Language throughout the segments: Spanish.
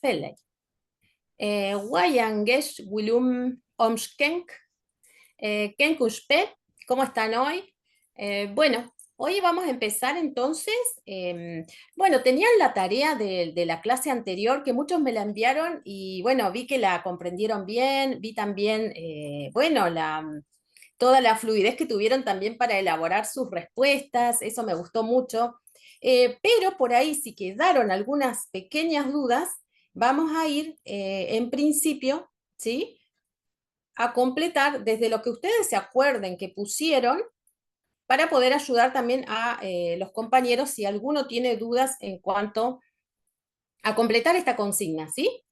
Felley. Wayangesh Wilum Omshkenk. Kenkushpe, ¿cómo están hoy? Bueno, hoy vamos a empezar entonces. Bueno, tenían la tarea de la clase anterior que muchos me la enviaron y bueno, vi que la comprendieron bien, vi también, bueno, toda la fluidez que tuvieron también para elaborar sus respuestas, eso me gustó mucho. Pero por ahí, si quedaron algunas pequeñas dudas, vamos a ir en principio, ¿sí?, a completar desde lo que ustedes se acuerden que pusieron para poder ayudar también a los compañeros si alguno tiene dudas en cuanto a completar esta consigna, ¿sí?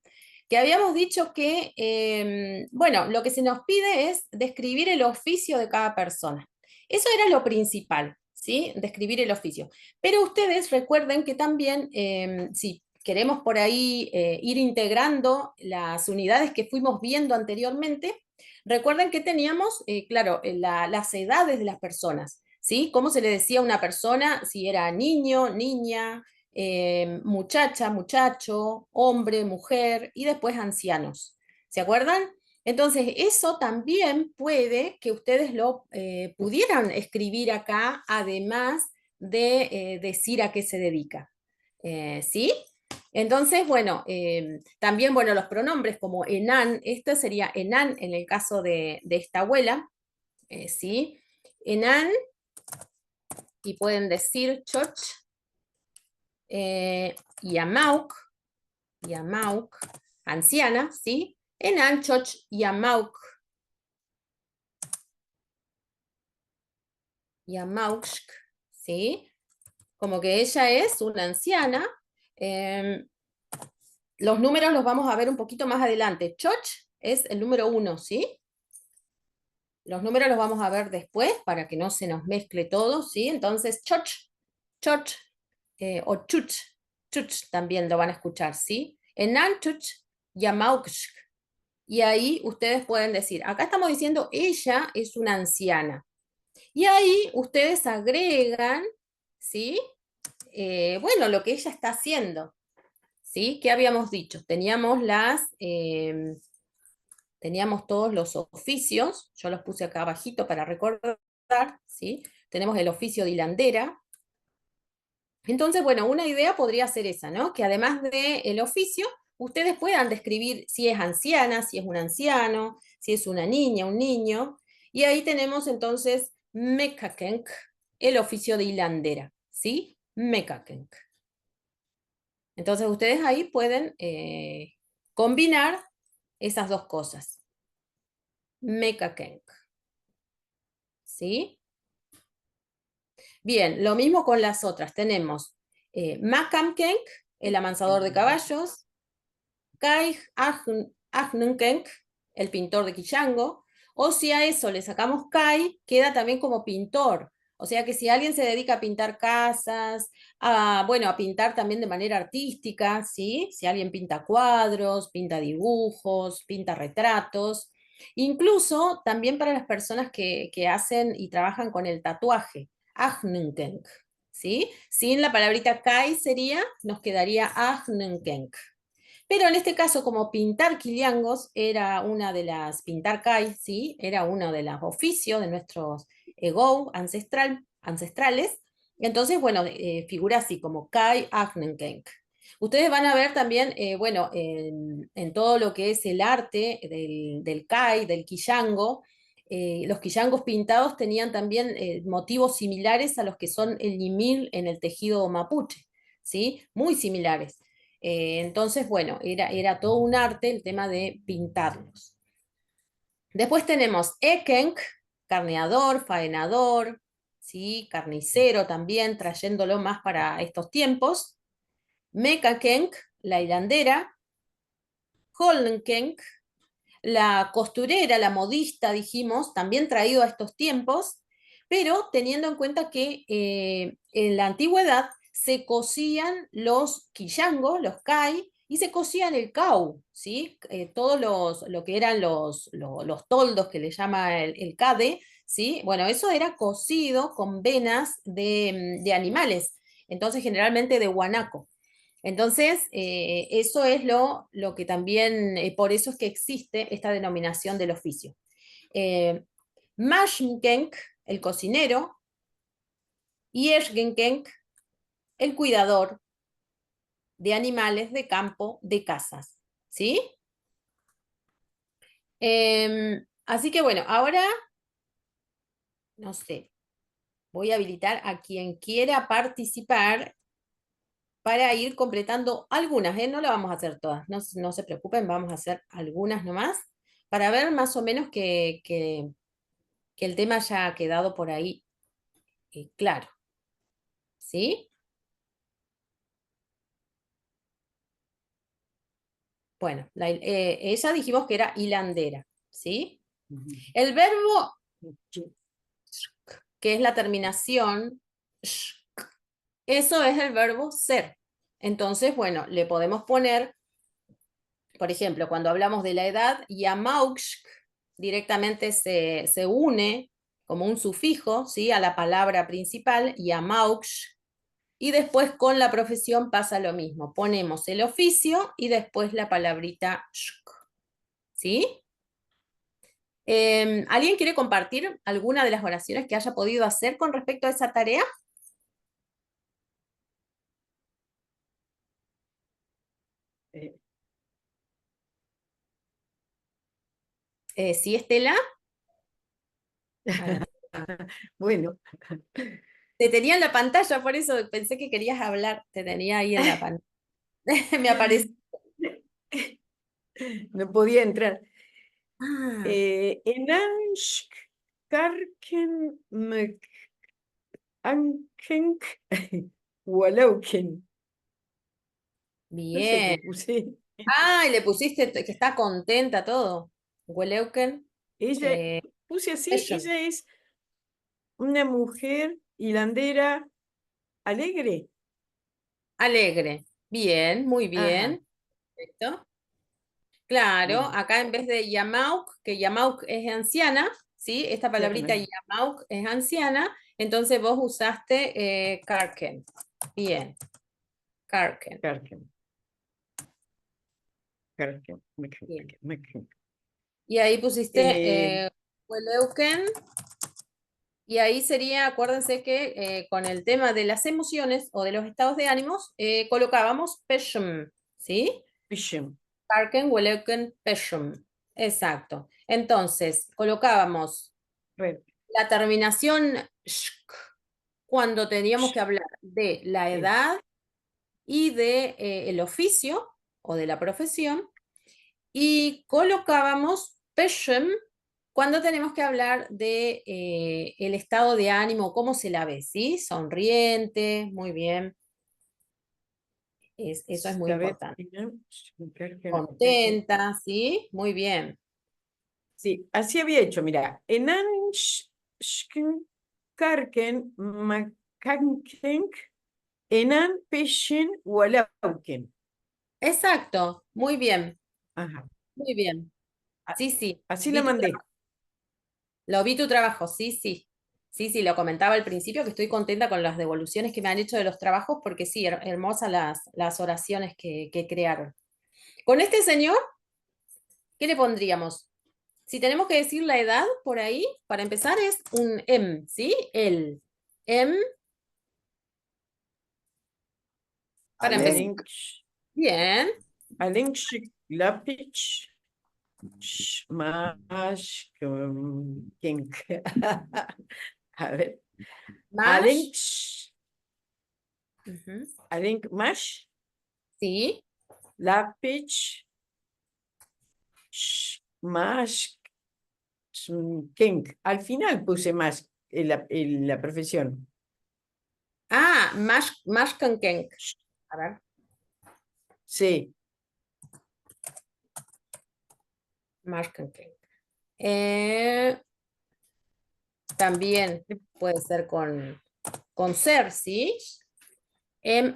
Que habíamos dicho que, bueno, lo que se nos pide es describir el oficio de cada persona. Eso era lo principal, ¿sí? Describir el oficio. Pero ustedes recuerden que también, si queremos por ahí ir integrando las unidades que fuimos viendo anteriormente, recuerden que teníamos, claro, las edades de las personas, ¿sí? ¿Cómo se le decía a una persona si era niño, niña, muchacha, muchacho, hombre, mujer y después ancianos? ¿Se acuerdan? Entonces, eso también puede que ustedes lo pudieran escribir acá, además de decir a qué se dedica. ¿Sí? Entonces, bueno, también, bueno, los pronombres como enan, esto sería enan en el caso de esta abuela, ¿sí? Enan, y pueden decir choch, Yamauk, Yamauk, anciana, ¿sí? Enan choch Yamauk, Yamauksk, ¿sí? Como que ella es una anciana. Los números los vamos a ver un poquito más adelante. Choch es el número 1, ¿sí? Los números los vamos a ver después para que no se nos mezcle todo, ¿sí? Entonces, choch, choch, o chuch, chuch también lo van a escuchar, ¿sí? Enan chuch, Yamauksk. Y ahí ustedes pueden decir, acá estamos diciendo ella es una anciana. Y ahí ustedes agregan, ¿sí? Bueno, lo que ella está haciendo, ¿sí? ¿Qué habíamos dicho? Teníamos todos los oficios, yo los puse acá abajito para recordar, ¿sí? Tenemos el oficio de hilandera. Entonces, bueno, una idea podría ser esa, ¿no? Que además del oficio, ustedes puedan describir si es anciana, si es un anciano, si es una niña, un niño. Y ahí tenemos entonces mekakenk, el oficio de hilandera, ¿sí? Mekakenk. Entonces ustedes ahí pueden combinar esas dos cosas. Mekakenk, ¿sí? Bien, lo mismo con las otras. Tenemos Makamkenk, el amansador de caballos, Kai Ahnunkenk, el pintor de Quillango, o si a eso le sacamos Kai, queda también como pintor. O sea que si alguien se dedica a pintar casas, bueno, a pintar también de manera artística, ¿sí? Si alguien pinta cuadros, pinta dibujos, pinta retratos, incluso también para las personas que hacen y trabajan con el tatuaje, Ahnunkenk, ¿sí? Sin la palabrita Kai sería, nos quedaría Ahnunkenk. Pero en este caso, como pintar quiliangos era una de las, pintar kai, ¿sí? Era uno de los oficios de nuestros ego ancestrales. Entonces, bueno, figura así como kai agnenkenk. Ustedes van a ver también, bueno, en todo lo que es el arte del kai, del quillango, los quillangos pintados tenían también motivos similares a los que son el ñimil en el tejido mapuche, ¿sí? Muy similares. Entonces, bueno, era todo un arte el tema de pintarlos. Después tenemos Ekenk, carneador, faenador, ¿sí? Carnicero también, trayéndolo más para estos tiempos. Mekakenk, la hilandera. Holnkenk, la costurera, la modista, dijimos, también traído a estos tiempos, pero teniendo en cuenta que en la antigüedad se cosían los quillangos, los kai, y se cosían el cau, ¿sí? Todos lo que eran los toldos que le llama el cade, ¿sí? Bueno, eso era cosido con venas de animales, entonces generalmente de guanaco. Entonces, eso es lo que también, por eso es que existe esta denominación del oficio. Maschenkenk, el cocinero, y Erschgenkenk, el cuidador de animales de campo, de casas. ¿Sí? Así que bueno, ahora, no sé, voy a habilitar a quien quiera participar para ir completando algunas, ¿eh? No lo vamos a hacer todas, no se preocupen, vamos a hacer algunas nomás, para ver más o menos que el tema ya ha quedado por ahí claro, ¿sí? Bueno, ella dijimos que era hilandera, ¿sí? El verbo que es la terminación, eso es el verbo ser. Entonces, bueno, le podemos poner, por ejemplo, cuando hablamos de la edad, yamauksh directamente se une como un sufijo, ¿sí? A la palabra principal, yamauksh, y después con la profesión pasa lo mismo. Ponemos el oficio y después la palabrita shk, ¿sí? ¿Alguien quiere compartir alguna de las oraciones que haya podido hacer con respecto a esa tarea? Eh, ¿Sí, Estela? Bueno, Bueno, te tenía en la pantalla, por eso pensé que querías hablar. Te tenía ahí en la pantalla. Me apareció. no podía entrar. Ah, Enansk karken ankenk walauken. No sé bien. qué puse. Ah, y le pusiste que está contenta todo. Weleuken, Ella, eh, puse así, Passion. ella es una mujer hilandera alegre. Alegre. Bien, muy Ajá, bien. Perfecto. Claro, bien. acá en vez de Yamauk, que Yamauk es anciana, ¿sí? Esta palabrita Anciana, Yamauk es anciana, entonces vos usaste Karken. Bien, Karken. karken, karken, Bien. mecken. Y ahí pusiste Eh, Weleuken. Y ahí sería, acuérdense que con el tema de las emociones o de los estados de ánimos, colocábamos Peshem, ¿sí? Bisham, Parken, Weleken, Peshem. Exacto. Entonces, colocábamos red, la terminación shk cuando teníamos que hablar de la sí, edad y de el oficio o de la profesión, y colocábamos Peshem cuando tenemos que hablar de el estado de ánimo, cómo se la ve, ¿sí? Sonriente, muy bien, eso es muy saber, importante. karken, karken. Contenta, ¿sí? Muy bien. Sí, así había hecho, mira, enan karken makanken enan peshin walauken. Exacto, muy bien, Ajá, muy bien. a- Sí, sí, así la mandé. lo vi tu trabajo, sí, sí. Sí, sí, lo comentaba al principio que estoy contenta con las devoluciones que me han hecho de los trabajos porque sí, hermosas las oraciones que crearon. Con este señor, ¿qué le pondríamos? Si tenemos que decir la edad por ahí, para empezar es un ¿sí? El para empezar. Alink, Bien. alink lapich mash kink. A ver, alink, Más. Ujú. alink mash Sí. lapich mash kink. Al final puse más la profesión. Ah, más Kenk. A ver, Sí, más Kenk. Eh, también puede ser con ser, ¿sí?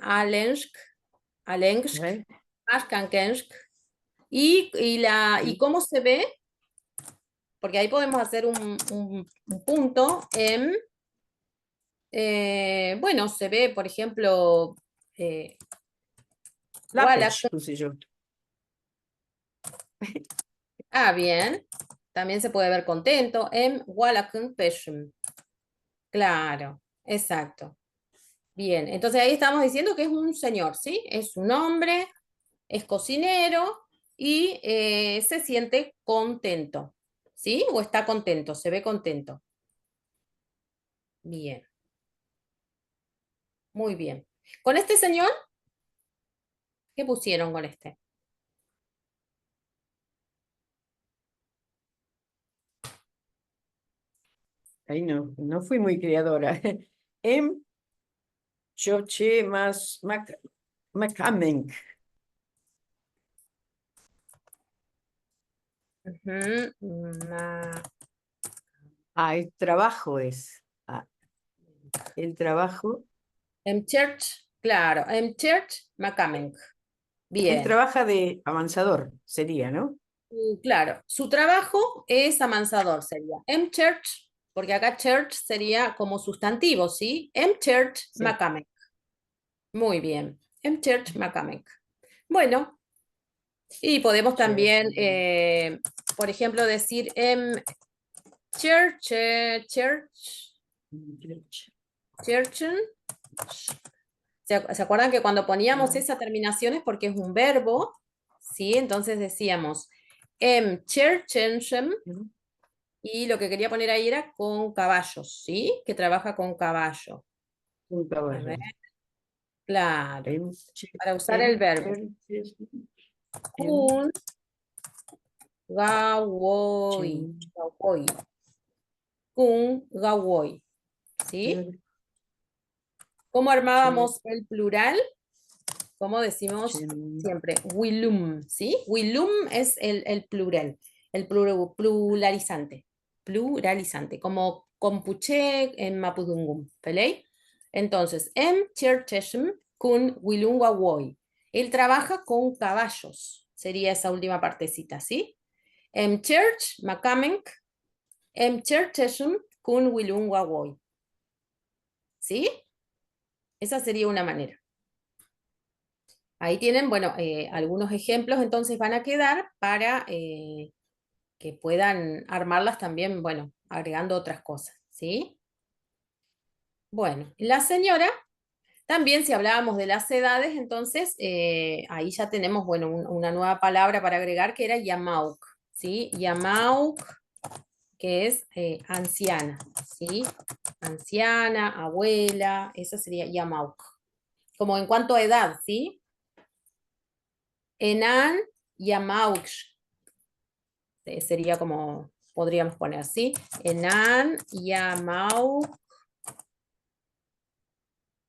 Alensk, Alensk, ¿eh? Ashkankensk. ¿Y Sí. cómo se ve? Porque ahí podemos hacer un punto en, bueno, se ve, por ejemplo, eh, Lápiz puse yo. Ah, bien. También se puede ver contento. Walakun peshum. Claro, exacto. Bien, entonces ahí estamos diciendo que es un señor, ¿sí? Es un hombre, es cocinero y se siente contento, ¿sí? O está contento, se ve contento. Bien, muy bien. ¿Con este señor? ¿Qué pusieron con este? Ahí no fui muy creadora. Choche más Macamenc. Ujú, El trabajo es. El trabajo. Church, claro, Church Macamenc. Él Bien. trabaja de avanzador, sería, ¿no? Claro, su trabajo es amansador, sería Church, porque acá church sería como sustantivo, ¿sí? Church Sí. Macamenc. Muy bien. Church Macamenc. Bueno, y podemos también, por ejemplo, decir Church, Churchen. ¿Se acuerdan que cuando poníamos esa terminación es porque es un verbo? ¿Sí? Entonces decíamos Churchensham. Y lo que quería poner ahí era con caballos, ¿sí? Que trabaja con caballo. Un A ver, caballo. claro. Em, Para usar el em, verbo. em, em, Kun gawoi. chen- Gawoi. Kun gawoi. ¿Sí? cher- ¿Cómo cher- armábamos el plural? Como decimos chen- siempre, willum, ¿sí? Willum es el plural, el pluralizante, pluralizante, como compuche en mapudungum, ¿vale? Entonces, chercheshm kun willum wawoi. Él trabaja con caballos, sería esa última partecita, ¿sí? Church macamenk, chercheshm kun willum wawoi, ¿sí? Esa sería una manera. Ahí tienen, bueno, algunos ejemplos, entonces van a quedar para que puedan armarlas también, bueno, agregando otras cosas, ¿sí? Bueno, la señora, también si hablábamos de las edades, entonces ahí ya tenemos, bueno, una nueva palabra para agregar que era Yamauk, ¿sí? Yamauk, que es anciana, ¿sí? Anciana, abuela, esa sería Yamauk. Como en cuanto a edad, ¿sí? Enan Yamauk, sería como podríamos poner, ¿sí? Enan, Yamau,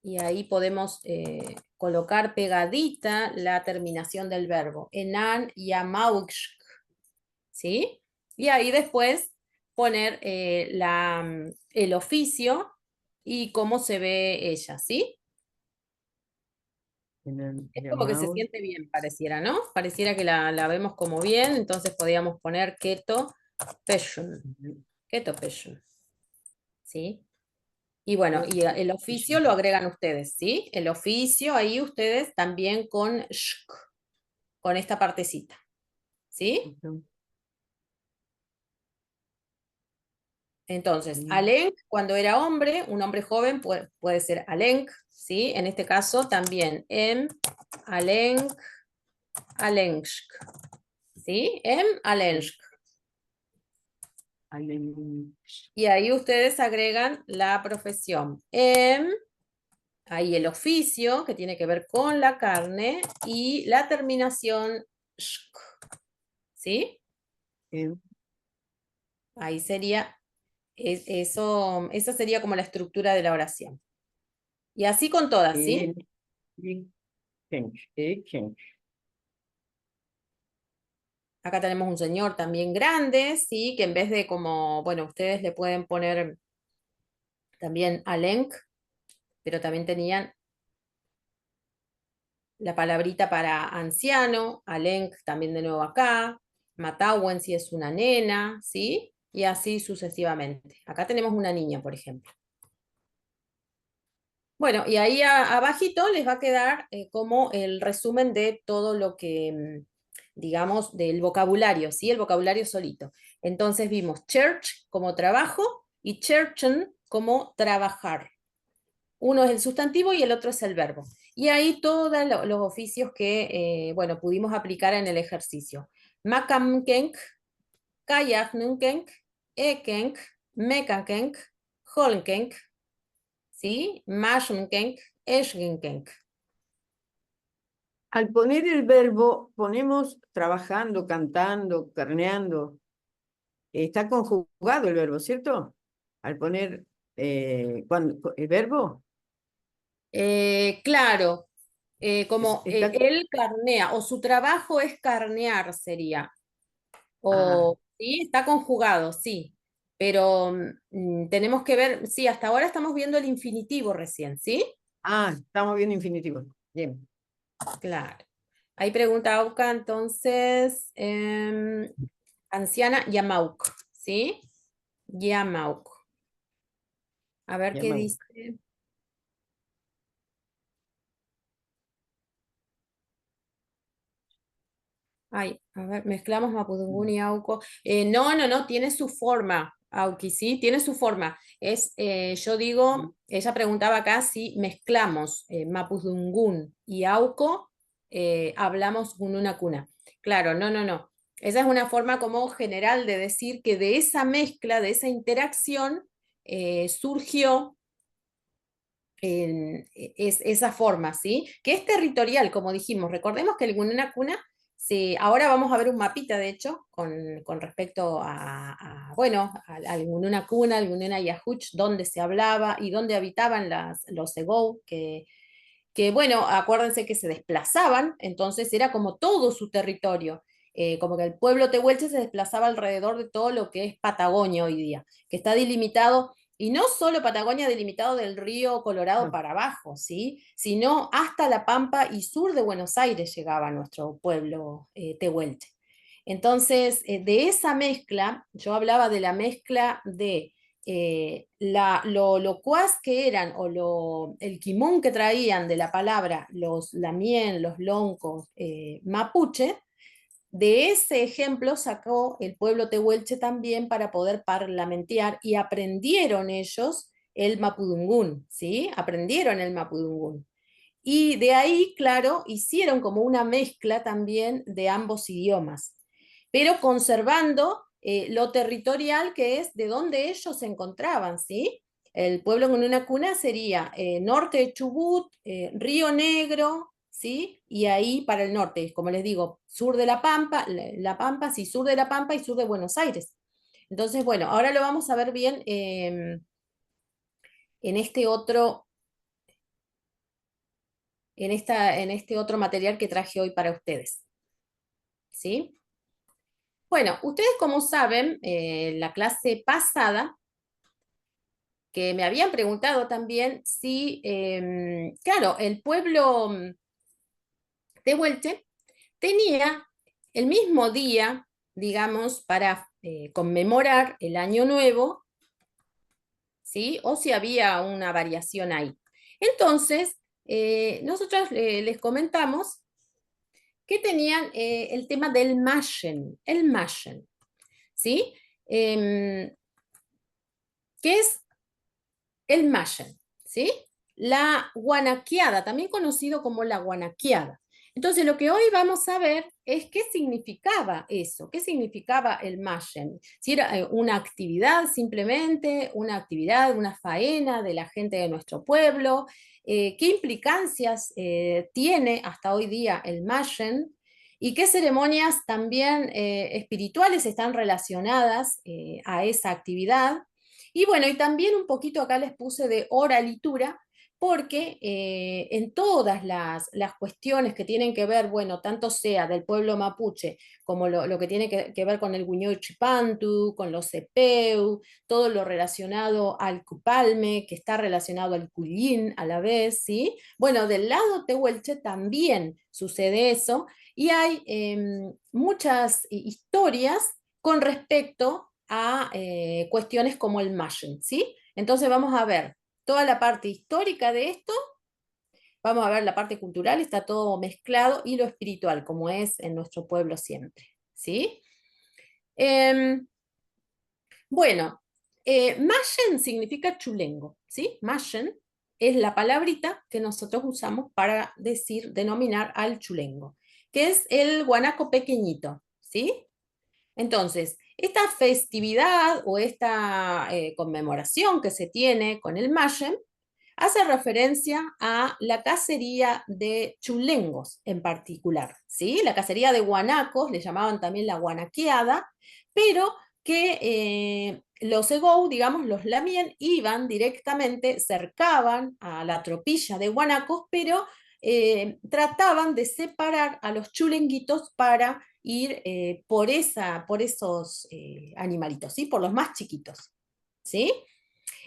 y ahí podemos colocar pegadita la terminación del verbo. Enan, Yamauksh, ¿sí? Y ahí después poner el oficio y cómo se ve ella, ¿sí? Es como que se llamado. siente bien, pareciera, ¿no? Pareciera que la vemos como bien, entonces podríamos poner keto passion, keto passion, ¿sí? Y bueno, y el oficio lo agregan ustedes, ¿sí? El oficio ahí ustedes también con shk, con esta partecita, ¿sí? Entonces, Alenk, cuando era hombre, un hombre joven puede ser Alenk, ¿sí? En este caso también Alenk, Alensk, ¿sí? Alensk. Y ahí ustedes agregan la profesión. Ahí el oficio, que tiene que ver con la carne, y la terminación shk, ¿sí? Ahí sería, eso, esa sería como la estructura de la oración. Y así con todas, ¿sí? Acá tenemos un señor también grande, ¿sí? Que en vez de como, bueno, ustedes le pueden poner también alenk, pero también tenían la palabrita para anciano, alenk también de nuevo acá, matawen si es una nena, ¿sí? Y así sucesivamente. Acá tenemos una niña, por ejemplo. Bueno, y ahí abajito les va a quedar como el resumen de todo lo que, digamos, del vocabulario, ¿sí? El vocabulario solito. Entonces vimos church como trabajo y churchen como trabajar. Uno es el sustantivo y el otro es el verbo. Y ahí todos los oficios que, bueno, pudimos aplicar en el ejercicio. Makamkenk, kayaknunkenk, ekenk, mekankenk, holkenk, ¿sí? Mashunkenk, eshgenkenk. Al poner el verbo, ponemos trabajando, cantando, carneando. Está conjugado el verbo, ¿cierto? Al poner el verbo, Claro, como está... él carnea, o su trabajo es carnear, sería. Ah, O, sí, está conjugado, sí. Pero tenemos que ver, sí, hasta ahora estamos viendo el infinitivo recién, ¿sí? estamos viendo infinitivo. Bien. Claro. Ahí pregunta Auca, entonces, anciana Yamauk, ¿sí? Yamauk. A ver Ya qué me dice. Ay, a ver, mezclamos Mapudungún y Auco. No, no, no, tiene su forma, Auki, sí, tiene su forma. Yo digo, ella preguntaba acá si mezclamos Mapudungún y Auco, hablamos una cuna. Claro, no, no, no. Esa es una forma como general de decir que de esa mezcla, de esa interacción, surgió esa forma, ¿sí? Que es territorial, como dijimos. Recordemos que el Gununa Cuna, sí, ahora vamos a ver un mapita, de hecho, con respecto bueno, al Gununa Cuna, al Gununa Yahuch, dónde se hablaba y dónde habitaban los Segou, bueno, acuérdense que se desplazaban, entonces era como todo su territorio. Como que el pueblo tehuelche se desplazaba alrededor de todo lo que es Patagonia hoy día, que está delimitado, y no solo Patagonia delimitado del río Colorado no. para abajo, ¿sí? Sino hasta La Pampa y sur de Buenos Aires llegaba nuestro pueblo tehuelche. Entonces, de esa mezcla, yo hablaba de la mezcla de lo locuaz que eran, o el quimón que traían de la palabra los lamien, los loncos, mapuche. De ese ejemplo sacó el pueblo tehuelche también para poder parlamentear, y aprendieron ellos el mapudungún, ¿sí? Aprendieron el mapudungún. Y de ahí, claro, hicieron como una mezcla también de ambos idiomas, pero conservando lo territorial, que es de donde ellos se encontraban, ¿sí? El pueblo con una cuna sería norte de Chubut, Río Negro, ¿sí? Y ahí para el norte, como les digo, sur de La Pampa, La Pampa, sí, sur de La Pampa y sur de Buenos Aires. Entonces, bueno, ahora lo vamos a ver bien en este otro en este otro material que traje hoy para ustedes. ¿Sí? Bueno, ustedes como saben, la clase pasada, que me habían preguntado también si, claro, el pueblo tehuelche tenía el mismo día, digamos, para conmemorar el Año Nuevo, ¿sí? O si había una variación ahí. Entonces, nosotros les comentamos que tenían el tema del Mayen, el Mayen, ¿sí? ¿Qué es el Mayen? ¿Sí? La guanaquiada, también conocido como la guanaquiada. Entonces, lo que hoy vamos a ver es qué significaba eso, qué significaba el Mayen. Si era una actividad simplemente, una actividad, una faena de la gente de nuestro pueblo, qué implicancias tiene hasta hoy día el Mayen, y qué ceremonias también espirituales están relacionadas a esa actividad. Y bueno, y también un poquito acá les puse de oralitura, porque en todas las cuestiones que tienen que ver, bueno, tanto sea del pueblo mapuche, como lo que tiene que ver con el Guñó Chipantu, con los Cepeu, todo lo relacionado al Cupalme, que está relacionado al Cuyín a la vez, ¿sí? Bueno, del lado tehuelche también sucede eso, y hay muchas historias con respecto a cuestiones como el Mayen, ¿sí? Entonces vamos a ver toda la parte histórica de esto, vamos a ver la parte cultural, está todo mezclado, y lo espiritual, como es en nuestro pueblo siempre, ¿sí? Em, bueno, Mayen significa chulengo, ¿sí? Mayen es la palabrita que nosotros usamos para decir, denominar al chulengo, que es el guanaco pequeñito, ¿sí? Entonces, esta festividad o esta conmemoración que se tiene con el Mayen hace referencia a la cacería de chulengos en particular, ¿sí? La cacería de guanacos, le llamaban también la guanaqueada, pero que los egou, digamos, los lamien, iban directamente, cercaban a la tropilla de guanacos, pero trataban de separar a los chulenguitos para ir por esos animalitos, ¿sí? Por los más chiquitos, ¿sí?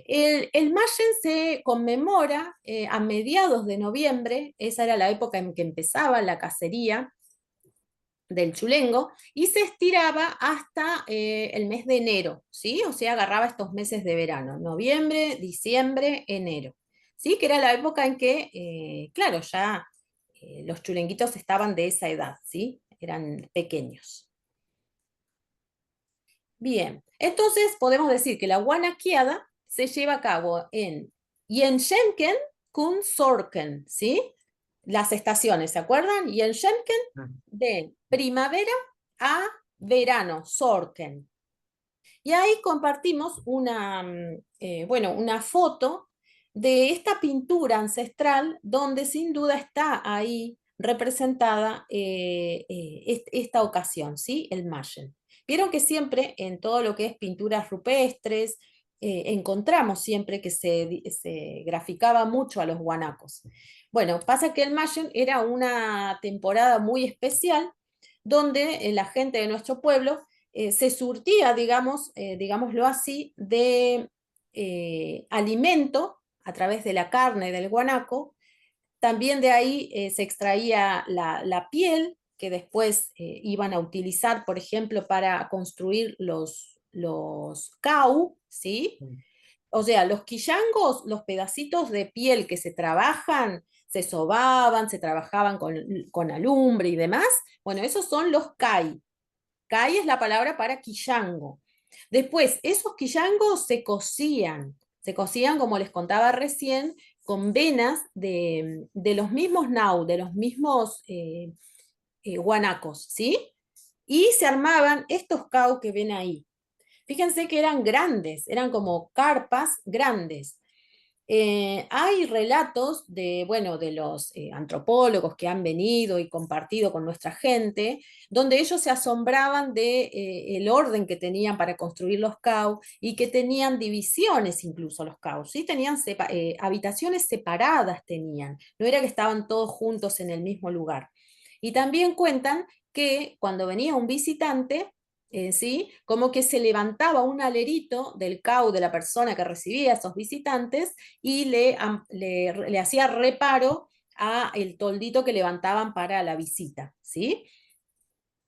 El Mayen se conmemora a mediados de noviembre, esa era la época en que empezaba la cacería del chulengo, y se estiraba hasta el mes de enero, ¿sí? O sea, agarraba estos meses de verano, noviembre, diciembre, enero, ¿sí? Que era la época en que, claro, ya los chulenguitos estaban de esa edad, ¿sí? Eran pequeños. Bien, entonces podemos decir que la guanaquiada se lleva a cabo en Yenshemken con Sorken, ¿sí? Las estaciones, ¿se acuerdan? Yenshemken Ah, de primavera a verano, Sorken. Y ahí compartimos bueno, una foto de esta pintura ancestral donde sin duda está ahí representada esta ocasión, ¿sí? El Mayen. Vieron que siempre en todo lo que es pinturas rupestres, encontramos siempre que se graficaba mucho a los guanacos. Bueno, pasa que el Mayen era una temporada muy especial donde la gente de nuestro pueblo se surtía, digamos, digámoslo así, de alimento a través de la carne del guanaco. También de ahí se extraía la piel que después iban a utilizar, por ejemplo, para construir los cau, ¿sí? sí. O sea, los quillangos, los pedacitos de piel que se trabajan, se sobaban, se trabajaban con alumbre y demás, bueno, esos son los kai. Kai es la palabra para quillango. Después, esos quillangos se cocían como les contaba recién, con venas de los mismos nau, de los mismos guanacos, ¿sí? Y se armaban estos cau que ven ahí. Fíjense que eran grandes, eran como carpas grandes. Hay relatos de, bueno, de los antropólogos que han venido y compartido con nuestra gente, donde ellos se asombraban de el orden que tenían para construir los CAU y que tenían divisiones incluso los CAU, ¿sí? Tenían habitaciones separadas tenían, no era que estaban todos juntos en el mismo lugar. Y también cuentan que cuando venía un visitante, ¿sí? Como que se levantaba un alerito del CAU de la persona que recibía a esos visitantes y le hacía reparo a el toldito que levantaban para la visita, ¿sí?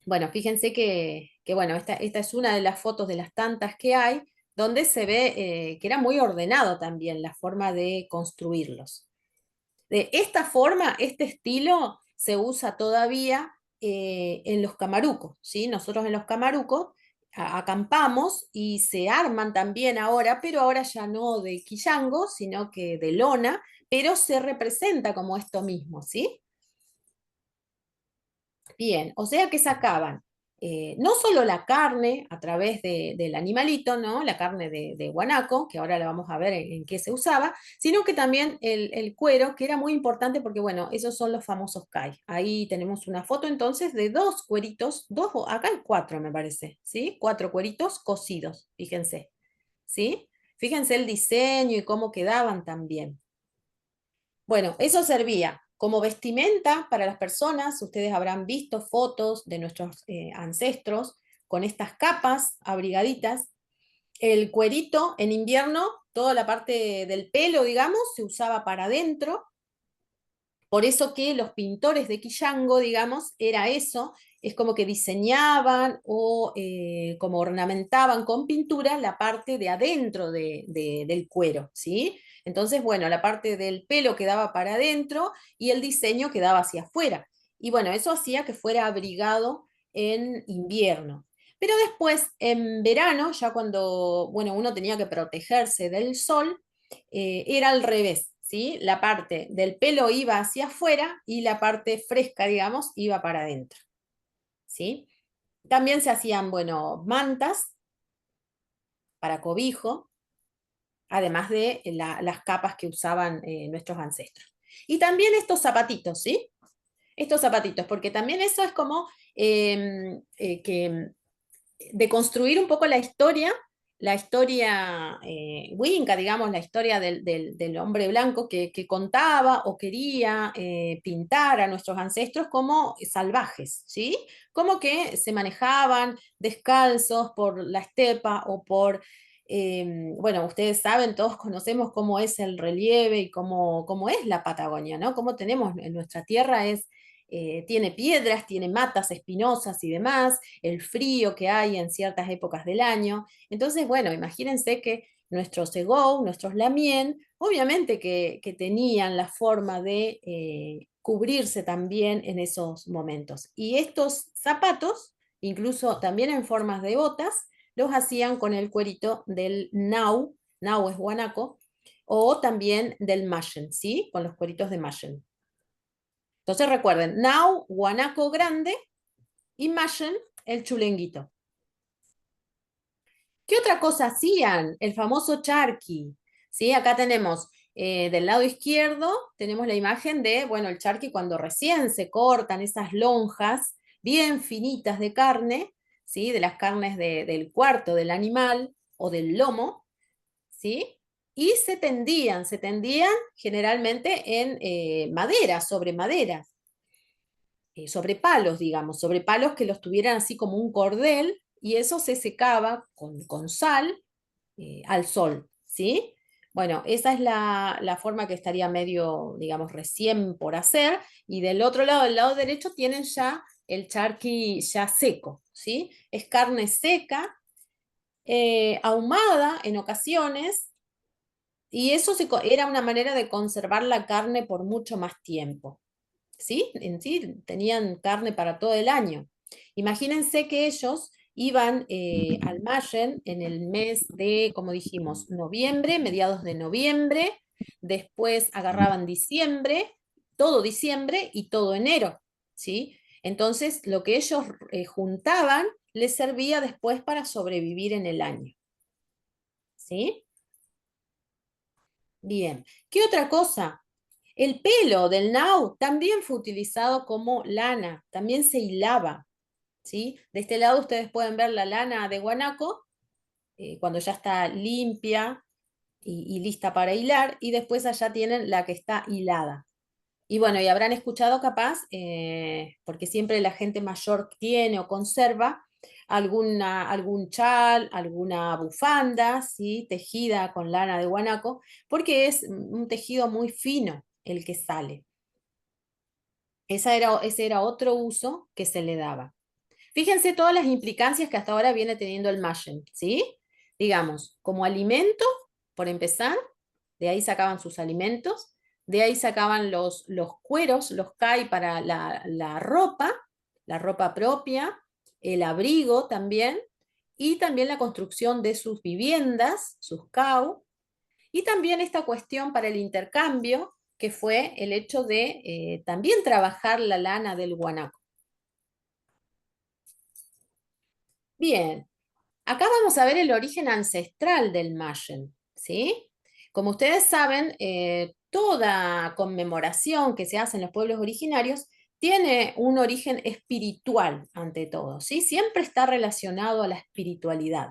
Bueno, fíjense que bueno, esta es una de las fotos de las tantas que hay, donde se ve que era muy ordenado también la forma de construirlos. De esta forma, este estilo se usa todavía en los camarucos, ¿sí? Nosotros en los camarucos acampamos y se arman también ahora, pero ahora ya no de quillango, sino que de lona, pero se representa como esto mismo, ¿sí? Bien, o sea que sacaban no solo la carne a través del animalito, ¿no? La carne de guanaco, que ahora la vamos a ver en qué se usaba, sino que también el cuero, que era muy importante porque, bueno, esos son los famosos kai. Ahí tenemos una foto entonces de dos cueritos, acá hay cuatro me parece, ¿sí? Cuatro cueritos cocidos, fíjense, ¿sí? Fíjense el diseño y cómo quedaban también. Bueno, eso servía como vestimenta para las personas. Ustedes habrán visto fotos de nuestros ancestros con estas capas abrigaditas. El cuerito en invierno, toda la parte del pelo, digamos, se usaba para adentro. Por eso que los pintores de Quillango, digamos, era eso, es como que diseñaban o como ornamentaban con pintura la parte de adentro del cuero, ¿sí? Entonces, bueno, la parte del pelo quedaba para adentro y el diseño quedaba hacia afuera. Y bueno, eso hacía que fuera abrigado en invierno. Pero después, en verano, ya cuando, bueno, uno tenía que protegerse del sol, era al revés, ¿sí? La parte del pelo iba hacia afuera y la parte fresca, digamos, iba para adentro, ¿sí? También se hacían, bueno, mantas para cobijo, además de las capas que usaban nuestros ancestros. Y también estos zapatitos, ¿sí? Estos zapatitos, porque también eso es como que de construir un poco la historia winca, digamos, la historia del hombre blanco que contaba o quería pintar a nuestros ancestros como salvajes, ¿sí? Como que se manejaban descalzos por la estepa o por, bueno, ustedes saben, todos conocemos cómo es el relieve y cómo es la Patagonia, ¿no? Cómo tenemos en nuestra tierra tiene piedras, tiene matas espinosas y demás, el frío que hay en ciertas épocas del año. Entonces, bueno, imagínense que nuestros Segou, nuestros Lamien, obviamente que tenían la forma de cubrirse también en esos momentos. Y estos zapatos, incluso también en formas de botas, los hacían con el cuerito del nau es guanaco, o también del Mayen, ¿sí? Con los cueritos de Mayen. Entonces recuerden, nau, guanaco grande y Mayen, el chulenguito. ¿Qué otra cosa hacían? El famoso charqui. ¿Sí? Acá tenemos del lado izquierdo, tenemos la imagen de, bueno, el charqui cuando recién se cortan esas lonjas bien finitas de carne, ¿sí? De las carnes del cuarto del animal o del lomo, ¿sí? Y se tendían generalmente en madera, sobre madera, sobre palos, digamos, sobre palos que los tuvieran así como un cordel, y eso se secaba con sal al sol, ¿sí? Bueno, esa es la forma que estaría medio, digamos, recién por hacer, y del otro lado, del lado derecho, tienen ya el charqui ya seco, ¿sí? Es carne seca, ahumada en ocasiones, y eso era una manera de conservar la carne por mucho más tiempo. ¿Sí? En sí tenían carne para todo el año. Imagínense que ellos iban al Mayen en el mes de, como dijimos, noviembre, mediados de noviembre, después agarraban diciembre, todo diciembre y todo enero, ¿sí? Entonces, lo que ellos juntaban les servía después para sobrevivir en el año, ¿sí? Bien. ¿Qué otra cosa? El pelo del nau también fue utilizado como lana, también se hilaba, ¿sí? De este lado ustedes pueden ver la lana de guanaco, cuando ya está limpia y lista para hilar, y después allá tienen la que está hilada. Y bueno, y habrán escuchado capaz, porque siempre la gente mayor tiene o conserva algún chal, alguna bufanda, ¿sí? Tejida con lana de guanaco, porque es un tejido muy fino el que sale. Ese era otro uso que se le daba. Fíjense todas las implicancias que hasta ahora viene teniendo el Mayen, ¿sí? Digamos, como alimento, por empezar, de ahí sacaban sus alimentos, de ahí sacaban los cueros, los kai para la ropa propia, el abrigo también, y también la construcción de sus viviendas, sus kau, y también esta cuestión para el intercambio, que fue el hecho de también trabajar la lana del guanaco. Bien, acá vamos a ver el origen ancestral del Mayen, ¿sí? Como ustedes saben, toda conmemoración que se hace en los pueblos originarios tiene un origen espiritual ante todo, ¿sí? Siempre está relacionado a la espiritualidad.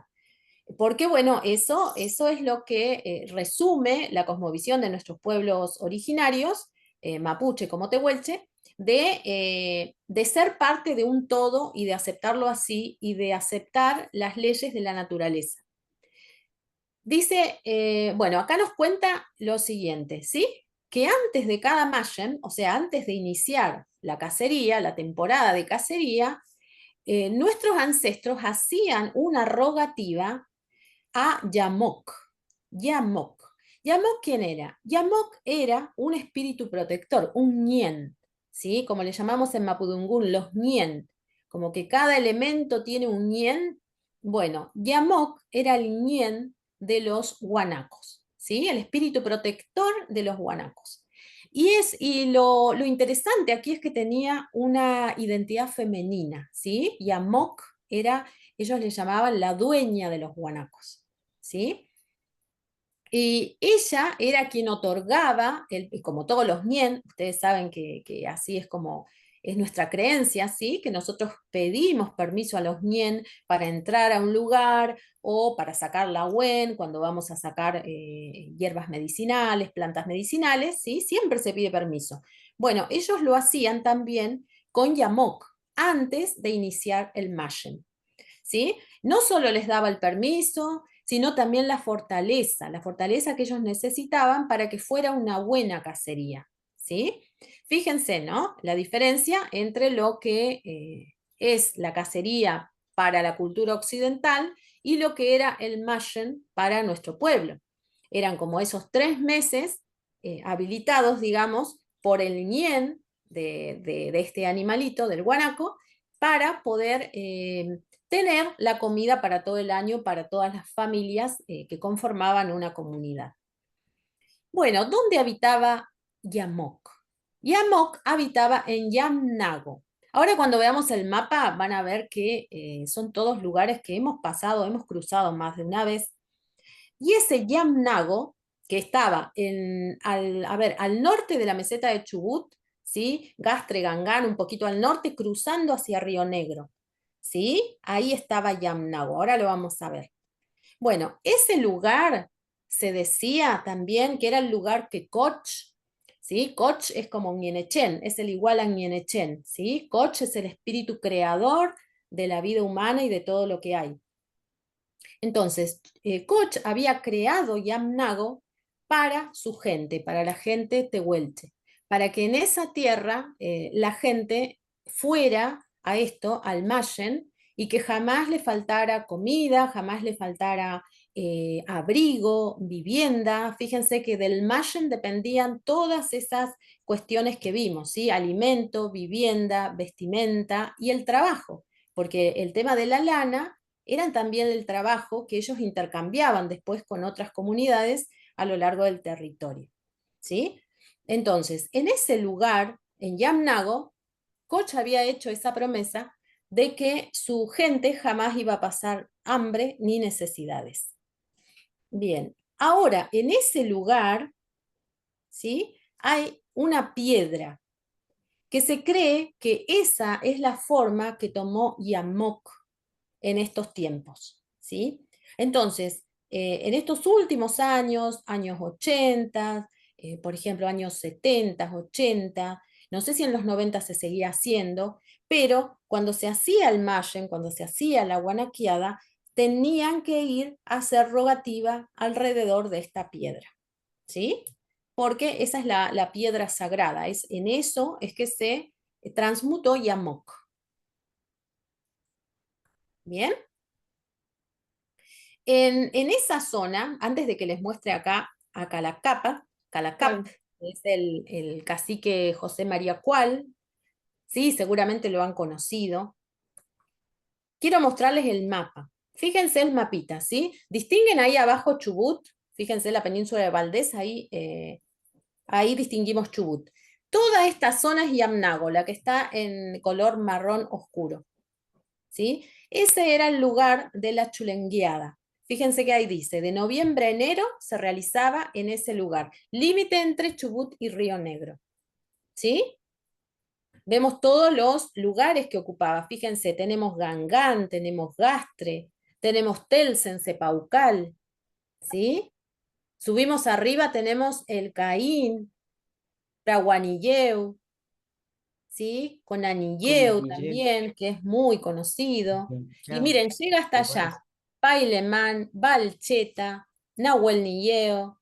Porque bueno, eso es lo que resume la cosmovisión de nuestros pueblos originarios, mapuche como tehuelche, de ser parte de un todo y de aceptarlo así y de aceptar las leyes de la naturaleza. Dice, bueno, acá nos cuenta lo siguiente, ¿sí? Que antes de cada Mayen, o sea, antes de iniciar la cacería, la temporada de cacería, nuestros ancestros hacían una rogativa a Yamok. Yamok. Yamok, ¿quién era? Yamok era un espíritu protector, un ñen, ¿sí? Como le llamamos en Mapudungún, los ñen, como que cada elemento tiene un ñen. Bueno, Yamok era el ñen de los guanacos, ¿sí? El espíritu protector de los guanacos. Y lo interesante aquí es que tenía una identidad femenina, ¿sí? Yamok era, ellos le llamaban la dueña de los guanacos, ¿sí? Y ella era quien otorgaba, como todos los Nien, ustedes saben que así es como es nuestra creencia, ¿sí? Que nosotros pedimos permiso a los Nien para entrar a un lugar o para sacar la Wen cuando vamos a sacar hierbas medicinales, plantas medicinales, ¿sí? Siempre se pide permiso. Bueno, ellos lo hacían también con Yamok, antes de iniciar el Mayen. ¿Sí? No solo les daba el permiso, sino también la fortaleza que ellos necesitaban para que fuera una buena cacería, ¿sí? Fíjense, ¿no? La diferencia entre lo que es la cacería para la cultura occidental y lo que era el Mayen para nuestro pueblo. Eran como esos 3 meses habilitados, digamos, por el ñen de este animalito, del guanaco, para poder tener la comida para todo el año, para todas las familias que conformaban una comunidad. Bueno, ¿dónde habitaba Yamok? Yamok habitaba en Yamnago. Ahora cuando veamos el mapa van a ver que son todos lugares que hemos pasado, hemos cruzado más de una vez. Y ese Yamnago, que estaba al norte de la meseta de Chubut, ¿sí? Gastre Gangán, un poquito al norte, cruzando hacia Río Negro. ¿Sí? Ahí estaba Yamnago, ahora lo vamos a ver. Bueno, ese lugar se decía también que era el lugar que Koch, ¿sí? Koch es como Ñenechen, es el igual a Ñenechen, ¿sí? Koch es el espíritu creador de la vida humana y de todo lo que hay. Entonces, Koch había creado Yamnago para su gente, para la gente tehuelche, para que en esa tierra la gente fuera a esto, al Mayen, y que jamás le faltara comida, jamás le faltara abrigo, vivienda. Fíjense que del Mayen dependían todas esas cuestiones que vimos, ¿sí? Alimento, vivienda, vestimenta y el trabajo, porque el tema de la lana eran también el trabajo que ellos intercambiaban después con otras comunidades a lo largo del territorio. ¿Sí? Entonces, en ese lugar, en Yamnago, Koch había hecho esa promesa de que su gente jamás iba a pasar hambre ni necesidades. Bien, ahora en ese lugar, ¿sí? Hay una piedra que se cree que esa es la forma que tomó Yamok en estos tiempos, ¿sí? Entonces, en estos últimos años, años 80, por ejemplo, años 70, 80, no sé si en los 90 se seguía haciendo, pero cuando se hacía el Mayen, cuando se hacía la guanaquiada, tenían que ir a hacer rogativa alrededor de esta piedra, ¿sí? Porque esa es la piedra sagrada, en eso es que se transmutó Yamok. ¿Bien? En esa zona, antes de que les muestre acá a Calacap, Claro. es el cacique José María Cual, sí, seguramente lo han conocido. Quiero mostrarles el mapa. Fíjense el mapita, ¿sí? Distinguen ahí abajo Chubut, fíjense la península de Valdés, ahí distinguimos Chubut. Toda esta zona es Yamnago, la que está en color marrón oscuro, ¿sí? Ese era el lugar de la chulengueada. Fíjense que ahí dice, de noviembre a enero se realizaba en ese lugar, límite entre Chubut y Río Negro, ¿sí? Vemos todos los lugares que ocupaba. Fíjense, tenemos Gangán, tenemos Gastre, tenemos Telsen, Cepaucal, ¿sí? Subimos arriba, tenemos el Caín, Prahuanilleu, ¿sí? Con Con Anilleu anillero. también, que es muy conocido. Y Claro, miren, llega hasta igual. allá. Pailemán, Balcheta, Nahuel Nilleo,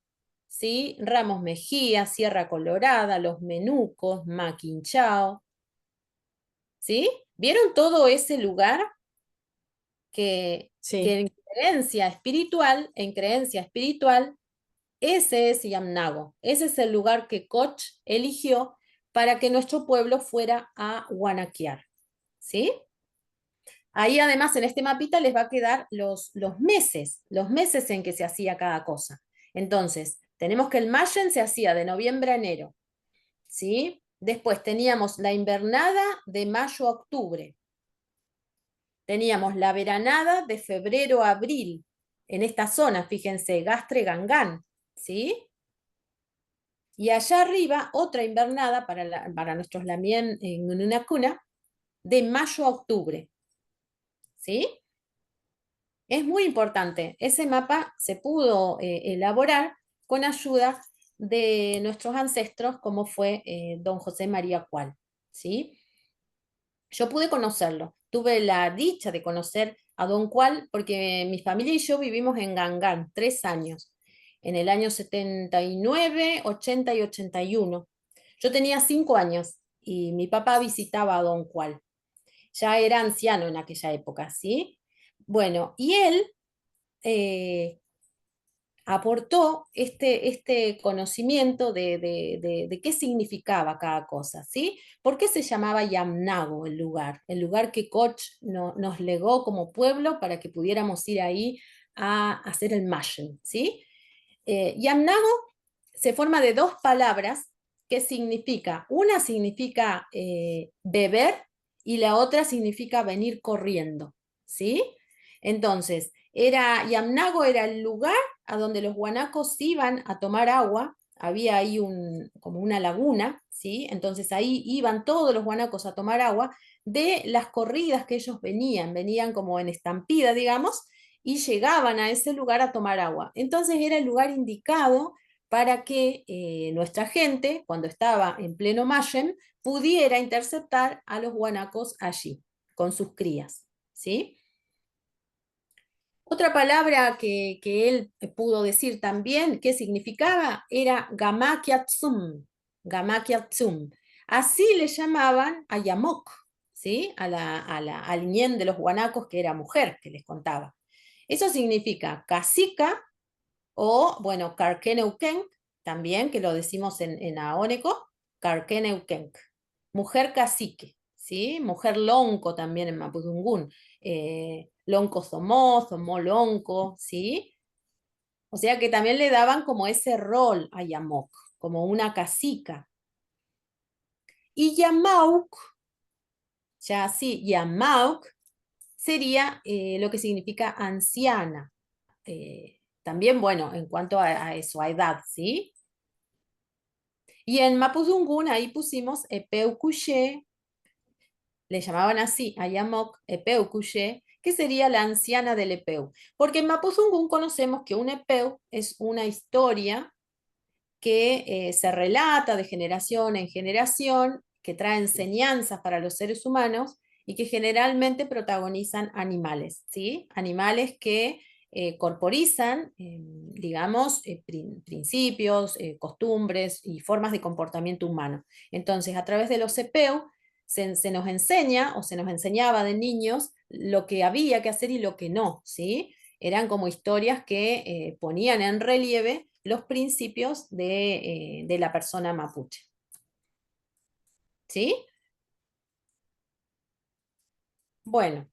¿sí? Ramos Mejía, Sierra Colorada, Los Menucos, Maquinchao, ¿sí? ¿Vieron todo ese lugar que Sí, en creencia espiritual Ese es Yamnago, ese es el lugar que Koch eligió para que nuestro pueblo fuera a guanaquear, ¿sí? Ahí además en este mapita les va a quedar los meses en que se hacía cada cosa. Entonces, tenemos que el Mayen se hacía de noviembre a enero, ¿sí? Después teníamos la invernada de mayo a octubre. Teníamos la veranada de febrero a abril. En esta zona, fíjense, Gastre Gangán, ¿sí? Y allá arriba, otra invernada para nuestros lamien en una cuna, de mayo a octubre, ¿sí? Es muy importante. Ese mapa se pudo elaborar con ayuda de nuestros ancestros, como fue don José María Cual, ¿sí? Yo pude conocerlo. Tuve la dicha de conocer a don Cual porque mi familia y yo vivimos en Gangán 3 años, en el año 79, 80 y 81. Yo tenía 5 años y mi papá visitaba a don Cual. Ya era anciano en aquella época, ¿sí? Bueno, y él eh, aportó este conocimiento de qué significaba cada cosa, ¿sí? ¿Por qué se llamaba Yamnago el lugar que Koch nos legó como pueblo para que pudiéramos ir ahí a hacer el Mashen, ¿sí? Yamnago se forma de dos palabras que significa, una significa beber y la otra significa venir corriendo, ¿sí? Entonces, Yamnago era el lugar a donde los guanacos iban a tomar agua, había ahí como una laguna, ¿sí? Entonces ahí iban todos los guanacos a tomar agua de las corridas que ellos venían como en estampida, digamos, y llegaban a ese lugar a tomar agua. Entonces era el lugar indicado para que nuestra gente, cuando estaba en pleno Mayem, pudiera interceptar a los guanacos allí, con sus crías, ¿sí? Otra palabra que él pudo decir también, ¿qué significaba? Era Gamakiatsum. Gamakiatsum. Así le llamaban a Yamok, ¿sí? Al ñén de los guanacos, que era mujer, que les contaba. Eso significa casica o, bueno, Karkeneukenk, también, que lo decimos en Aóneco, Karkeneukenk. Mujer cacique, ¿sí? Mujer lonco también en Mapudungún. Lonco somó lonco, ¿sí? O sea que también le daban como ese rol a Yamok, como una cacica. Y Yamauk, ya sí, Yamauk sería lo que significa anciana. También, bueno, en cuanto a eso, a edad, ¿sí? Y en Mapudungún ahí pusimos Epeucuché, le llamaban así a Yamok Epeucuché, que sería la anciana del Epeu. Porque en Mapudungún conocemos que un Epeu es una historia que se relata de generación en generación, que trae enseñanzas para los seres humanos y que generalmente protagonizan animales, ¿sí? Animales que corporizan, digamos, principios, costumbres y formas de comportamiento humano. Entonces, a través de los CPEU se nos enseña o se nos enseñaba de niños lo que había que hacer y lo que no, ¿sí? Eran como historias que ponían en relieve los principios de la persona mapuche. ¿Sí? Bueno,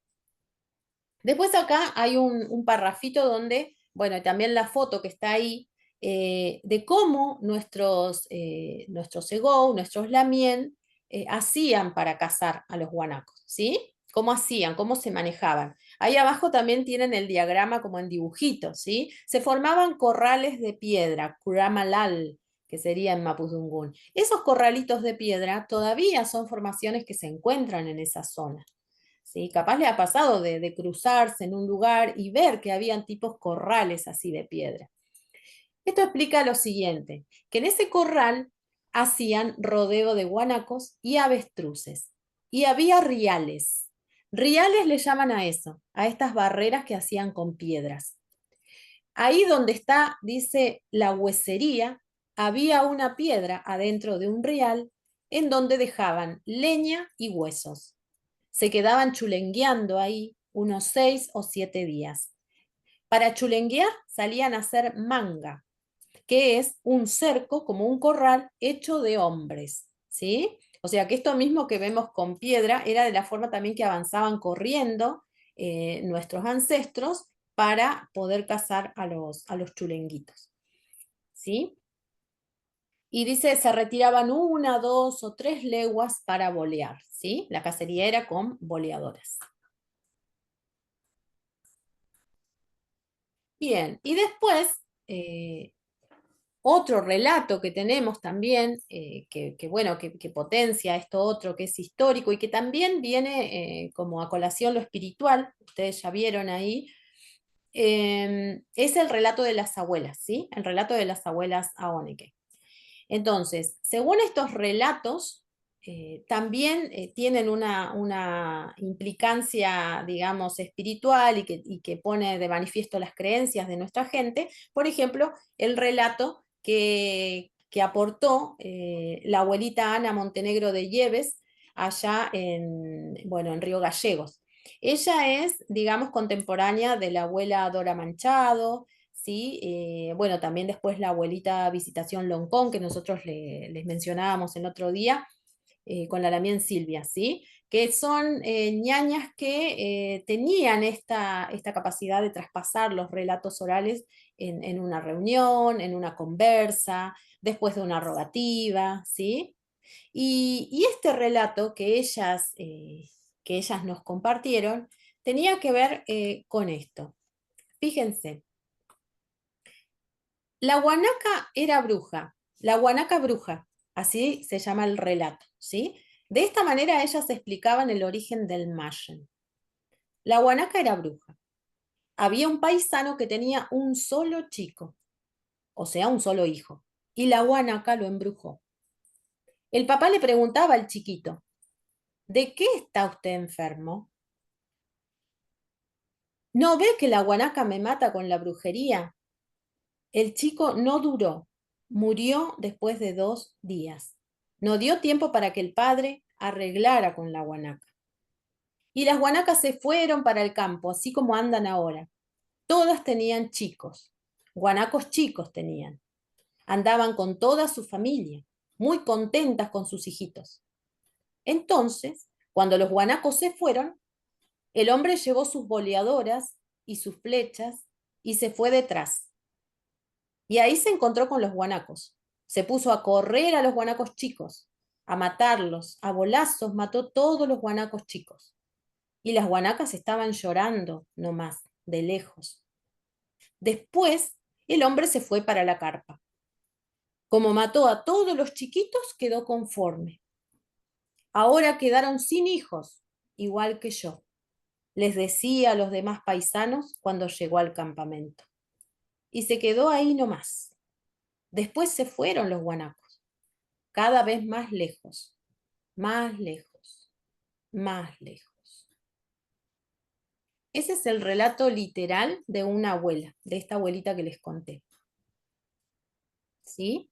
después acá hay un parrafito donde, bueno, también la foto que está ahí, de cómo nuestros Segou, nuestros Lamien, hacían para cazar a los guanacos, ¿sí? ¿Cómo hacían? ¿Cómo se manejaban? Ahí abajo también tienen el diagrama como en dibujitos, ¿sí? Se formaban corrales de piedra, kuramalal, que sería en Mapudungún. Esos corralitos de piedra todavía son formaciones que se encuentran en esa zona. ¿Sí? Capaz le ha pasado de cruzarse en un lugar y ver que habían tipos corrales así de piedra. Esto explica lo siguiente, que en ese corral hacían rodeo de guanacos y avestruces. Y había riales. Riales le llaman a eso, a estas barreras que hacían con piedras. Ahí donde está, dice, la huesería, había una piedra adentro de un rial en donde dejaban leña y huesos. Se quedaban chulengueando ahí unos 6 o 7 días. Para chulenguear salían a hacer manga, que es un cerco, como un corral hecho de hombres, ¿sí? O sea que esto mismo que vemos con piedra era de la forma también que avanzaban corriendo nuestros ancestros para poder cazar a los chulenguitos, ¿sí? Y dice, se retiraban 1, 2 o 3 leguas para bolear, ¿sí? La cacería era con boleadoras. Bien, y después, eh, otro relato que tenemos también, bueno, que potencia esto otro, que es histórico y que también viene como a colación lo espiritual, ustedes ya vieron ahí, es el relato de las abuelas, ¿sí? El relato de las abuelas Aoneke. Entonces, según estos relatos, también tienen una implicancia, digamos, espiritual y que pone de manifiesto las creencias de nuestra gente. Por ejemplo, el relato que aportó la abuelita Ana Montenegro de Lleves allá bueno, en Río Gallegos. Ella es, digamos, contemporánea de la abuela Dora Manchado, ¿sí? Bueno, también después la abuelita Visitación Loncón, que nosotros les mencionábamos el otro día, con la Lamien Silvia, ¿sí? Que son ñañas que tenían esta capacidad de traspasar los relatos orales en una reunión, en una conversa, después de una rogativa, ¿sí? Y este relato que ellas nos compartieron tenía que ver con esto. Fíjense, la guanaca era bruja, la guanaca bruja, así se llama el relato, ¿sí? De esta manera ellas explicaban el origen del Mayen. La guanaca era bruja. Había un paisano que tenía un solo chico, o sea, un solo hijo, y la guanaca lo embrujó. El papá le preguntaba al chiquito, ¿de qué está usted enfermo? ¿No ve que la guanaca me mata con la brujería? El chico no duró, murió después de 2 días. No dio tiempo para que el padre arreglara con la guanaca. Y las guanacas se fueron para el campo, así como andan ahora. Todas tenían chicos, guanacos chicos tenían. Andaban con toda su familia, muy contentas con sus hijitos. Entonces, cuando los guanacos se fueron, el hombre llevó sus boleadoras y sus flechas y se fue detrás. Y ahí se encontró con los guanacos. Se puso a correr a los guanacos chicos, a matarlos, a bolazos mató todos los guanacos chicos. Y las guanacas estaban llorando nomás, de lejos. Después, el hombre se fue para la carpa. Como mató a todos los chiquitos, quedó conforme. Ahora quedaron sin hijos, igual que yo, les decía a los demás paisanos cuando llegó al campamento. Y se quedó ahí nomás. Después se fueron los guanacos, cada vez más lejos, más lejos, más lejos. Ese es el relato literal de una abuela, de esta abuelita que les conté. ¿Sí?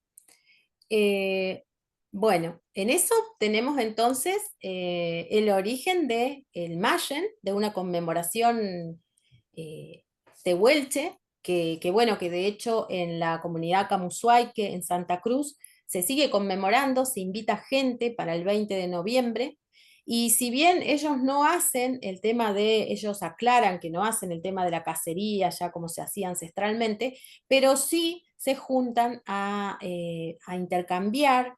Eh, bueno, en eso tenemos entonces el origen del Mayen, de una conmemoración tehuelche, bueno, que de hecho en la comunidad Camusuayque, en Santa Cruz, se sigue conmemorando, se invita gente para el 20 de noviembre, y si bien ellos no hacen el tema ellos aclaran que no hacen el tema de la cacería, ya como se hacía ancestralmente, pero sí se juntan a intercambiar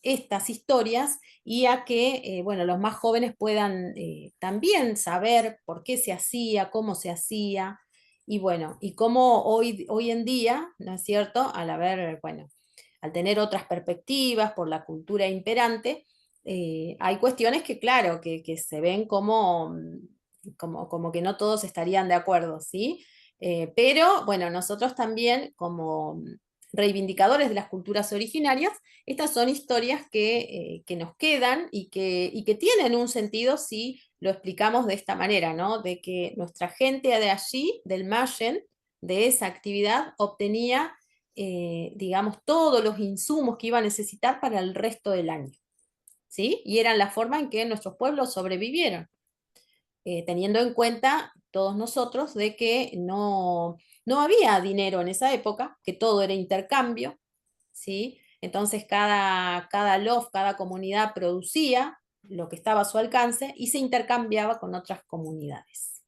estas historias y a que, bueno, los más jóvenes puedan también saber por qué se hacía, cómo se hacía, y bueno, y cómo hoy en día, ¿no es cierto?, al haber, bueno, al tener otras perspectivas por la cultura imperante, hay cuestiones que, claro, que se ven como que no todos estarían de acuerdo, ¿sí? Pero bueno, nosotros también como reivindicadores de las culturas originarias, estas son historias que nos quedan y que tienen un sentido si lo explicamos de esta manera, ¿no? De que nuestra gente de allí, del Mayen, de esa actividad, obtenía, digamos, todos los insumos que iba a necesitar para el resto del año, ¿sí? Y eran la forma en que nuestros pueblos sobrevivieron. teniendo en cuenta todos nosotros de que no había dinero en esa época, que todo era intercambio, ¿sí? Entonces cada loft, cada comunidad producía lo que estaba a su alcance y se intercambiaba con otras comunidades.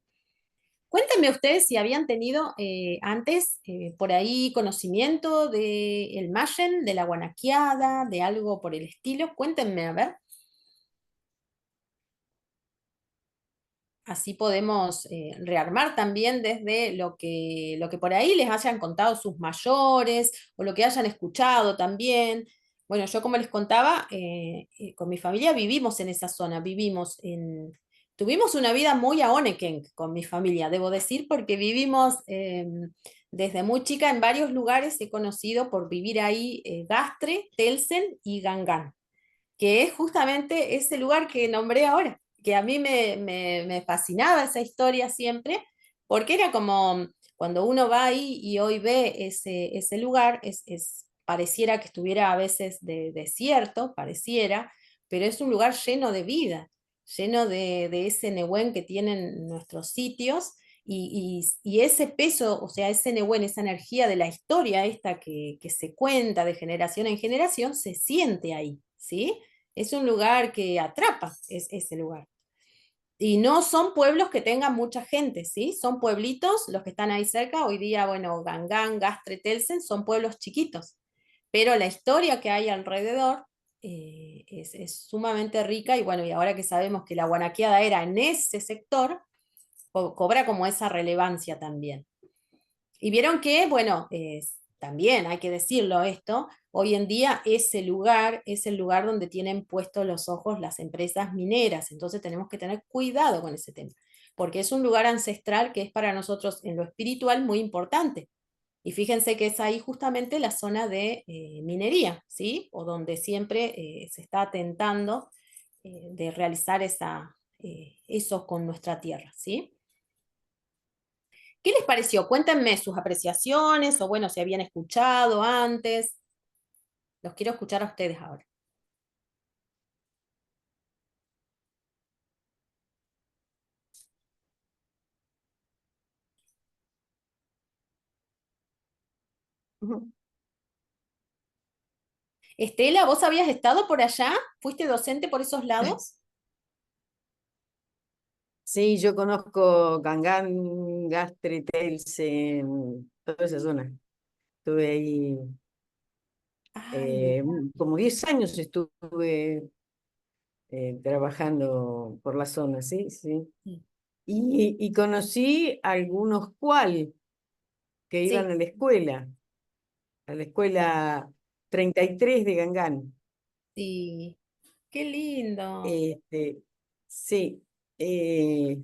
Cuéntenme ustedes si habían tenido antes por ahí conocimiento del Mayen, de la guanaquiada, de algo por el estilo. Cuéntenme, a ver. Así podemos rearmar también desde lo que por ahí les hayan contado sus mayores o lo que hayan escuchado también. Bueno, yo como les contaba, con mi familia vivimos en esa zona, tuvimos una vida muy aonequén con mi familia, debo decir, porque vivimos desde muy chica en varios lugares, he conocido por vivir ahí Gastre, Telsen y Gangán, que es justamente ese lugar que nombré ahora, que a mí me fascinaba esa historia siempre, porque era como cuando uno va ahí y hoy ve ese lugar, pareciera que estuviera a veces desierto, pareciera, pero es un lugar lleno de vida, lleno de ese Nehuen que tienen nuestros sitios. Y ese peso, o sea, ese Nehuen, esa energía de la historia esta que se cuenta de generación en generación, se siente ahí, ¿sí? Es un lugar que atrapa, es ese lugar. Y no son pueblos que tengan mucha gente, ¿sí? Son pueblitos, los que están ahí cerca, hoy día, bueno, Gangán, Gastre, Telsen, son pueblos chiquitos, pero la historia que hay alrededor es sumamente rica y bueno, y ahora que sabemos que la guanaqueada era en ese sector, cobra como esa relevancia también. Y vieron que, bueno, también hay que decirlo esto, hoy en día ese lugar es el lugar donde tienen puestos los ojos las empresas mineras, entonces tenemos que tener cuidado con ese tema, porque es un lugar ancestral que es para nosotros en lo espiritual muy importante. Y fíjense que es ahí justamente la zona de minería, ¿sí? O donde siempre se está atentando de realizar eso con nuestra tierra, ¿sí? ¿Qué les pareció? Cuéntenme sus apreciaciones o bueno, si habían escuchado antes. Los quiero escuchar a ustedes ahora. Ujú. Estela, ¿vos habías estado por allá? ¿Fuiste docente por esos lados? Sí, yo conozco Gangán, Gastre, Telsen, toda esa zona. Estuve ahí Ay, mira. como 10 años estuve trabajando por la zona, sí, sí. Sí, Y conocí algunos cual que iban sí, a la sí, escuela 33 de Gangán. sí. Qué lindo. Este, sí, eh,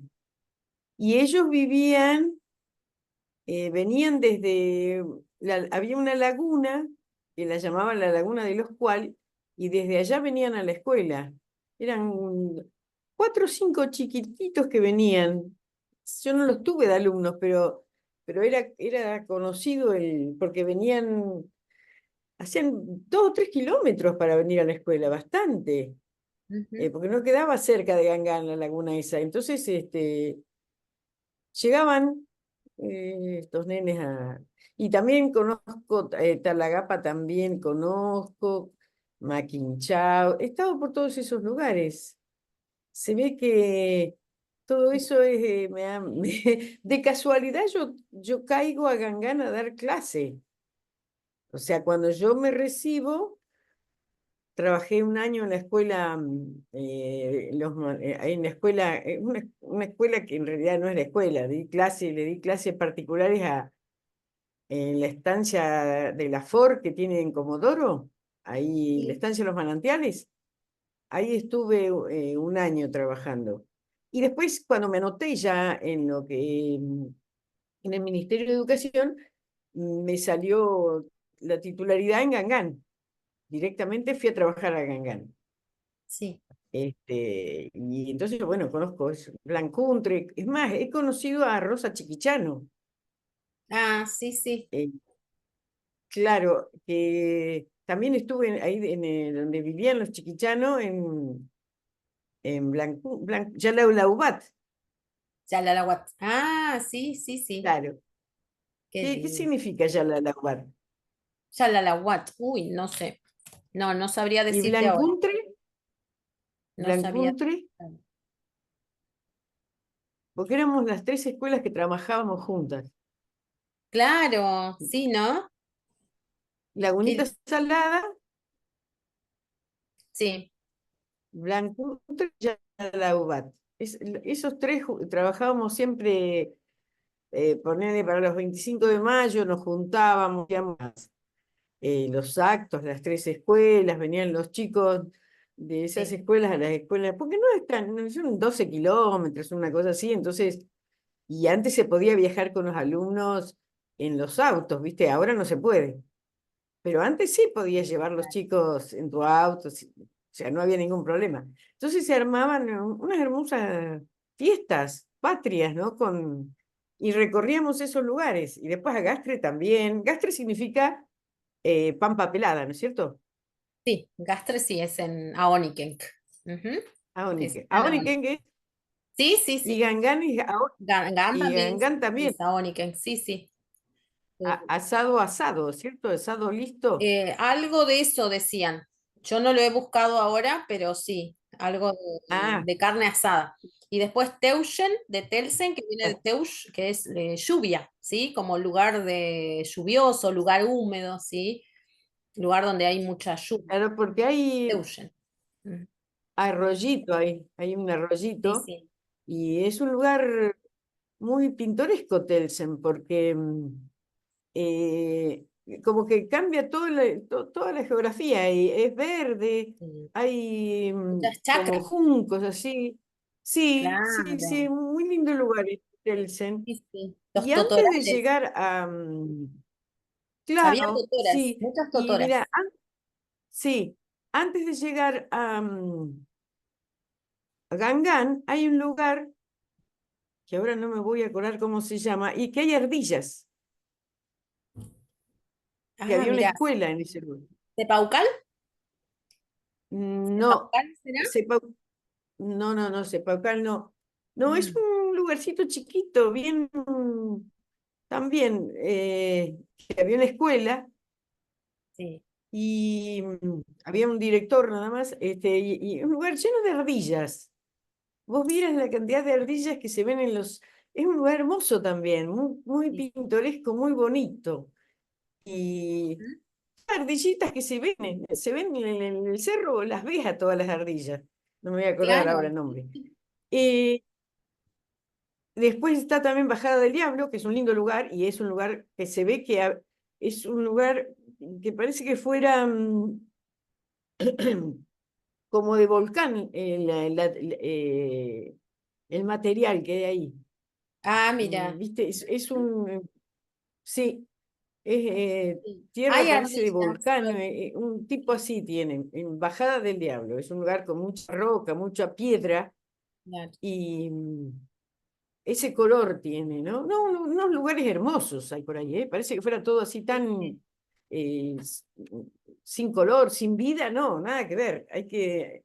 y ellos vivían, venían desde, había una laguna que la llamaban la Laguna de los Cual, y desde allá venían a la escuela. Eran 4 o 5 chiquititos que venían. Yo no los tuve de alumnos, pero era conocido porque venían, hacían 2 o 3 kilómetros para venir a la escuela, bastante, Ujú. porque no quedaba cerca de Gangán la laguna esa. Entonces, llegaban estos nenes Y también conozco Talagapa, también conozco Maquinchao, he estado por todos esos lugares. Se ve que todo eso es, de casualidad yo caigo a Gangán a dar clase. O sea, cuando yo me recibo, trabajé un año en la escuela, en la escuela, una escuela que en realidad no es la escuela, le di clases particulares en la estancia de la FOR que tiene en Comodoro, ahí la Sí. estancia de los manantiales, ahí estuve un año trabajando. Y después, cuando me anoté ya en el Ministerio de Educación, me salió la titularidad en Gangán. Directamente fui a trabajar a Gangán. Sí. Y entonces, bueno, conozco Blancuntre. Es más, he conocido a Rosa Chiquichano. Ah, sí, sí, eh, claro, que también estuve ahí donde vivían los chiquichanos, en Yalau Laubat. Yalalawat. Ah, sí, sí, sí. Claro. Qué ¿Qué lindo. significa Yalalawar? Yalalawat. Uy, no sé. No, no sabría ¿Y decirte ahora. Blancuntre? No sabía. Blancuntre, porque éramos las tres escuelas que trabajábamos juntas. Claro, sí, ¿no? Lagunita Qué- Salada, Sí, Blancuntre y Yalalaubat. Esos tres trabajábamos siempre, ponele para los 25 de mayo, nos juntábamos, hacíamos los actos, las tres escuelas, venían los chicos de esas sí. escuelas a las escuelas, porque no están, no son 12 kilómetros, una cosa así, entonces, y antes se podía viajar con los alumnos en los autos, ¿viste? Ahora no se puede. Pero antes sí podías llevar los chicos en tu auto, o sea, no había ningún problema. Entonces se armaban unas hermosas fiestas patrias, ¿no? Y recorríamos esos lugares. Y después a Gastre también. Gastre significa pampa pelada, ¿no es cierto? Sí, Gastre sí es en Aonikenk. Ujú. Es Aonique. en Aonikenk. Aoniquengue Sí, sí, y sí. Gangán Gan y también Gangán también. es Aonikenk. Sí, sí. Asado, asado, ¿cierto? Asado listo. Algo de eso decían. Yo no lo he buscado ahora, pero sí, algo Ah, de carne asada. Y después Teuschen, de Telsen, que viene de ah, Teusch, que es lluvia, ¿sí? Como lugar de lluvioso, lugar húmedo, ¿sí? Lugar donde hay mucha lluvia. claro, porque hay Teuschen. Mm, arroyito, hay un sí, arroyito. sí. Y es un lugar muy pintoresco, Telsen, porque eh, como que cambia toda la geografía y es verde, Sí. hay Muchas como chacras, juncos así. Sí, sí, sí, claro. muy lindo lugar es Telsen. Sí, sí. Los Y antes de totorales. llegar a... Había claro, totoras, sí, muchas y mira, totoras. sí, antes de llegar a Gangán hay un lugar que ahora no me voy a acordar cómo se llama, y que hay ardillas, que Ah, había una mira. escuela en ese lugar. ¿De Paucal? ¿De No, Paucal será? Sepau- no, no, no, Sepaucal no. No, es Mm, un lugarcito chiquito, bien, también, que había una escuela sí. y había un director nada más, y un lugar lleno de ardillas. Vos vieras la cantidad de ardillas que se ven en los... Es un lugar hermoso también, muy, muy Sí. pintoresco, muy bonito. Y ¿Mm? ardillitas que se ven en el cerro, las ves a todas las ardillas. No me voy a acordar ahora Claro. el nombre. Eh, Después está también Bajada del Diablo, que es un lindo lugar, y es un lugar que se ve que es un lugar que parece que fuera como de volcán el material que hay ahí. Ah, mira. ¿Viste? Sí, es Sí. tierra, Hay parece de ardillas. volcán, un tipo así tienen, en Bajada del Diablo. Es un lugar con mucha roca, mucha piedra, Claro. y ese color tiene, ¿no? No, unos lugares hermosos hay por ahí, ¿eh? Parece que fuera todo así Sí, sí. tan eh, s- sin color, sin vida, no, nada que ver. Hay que,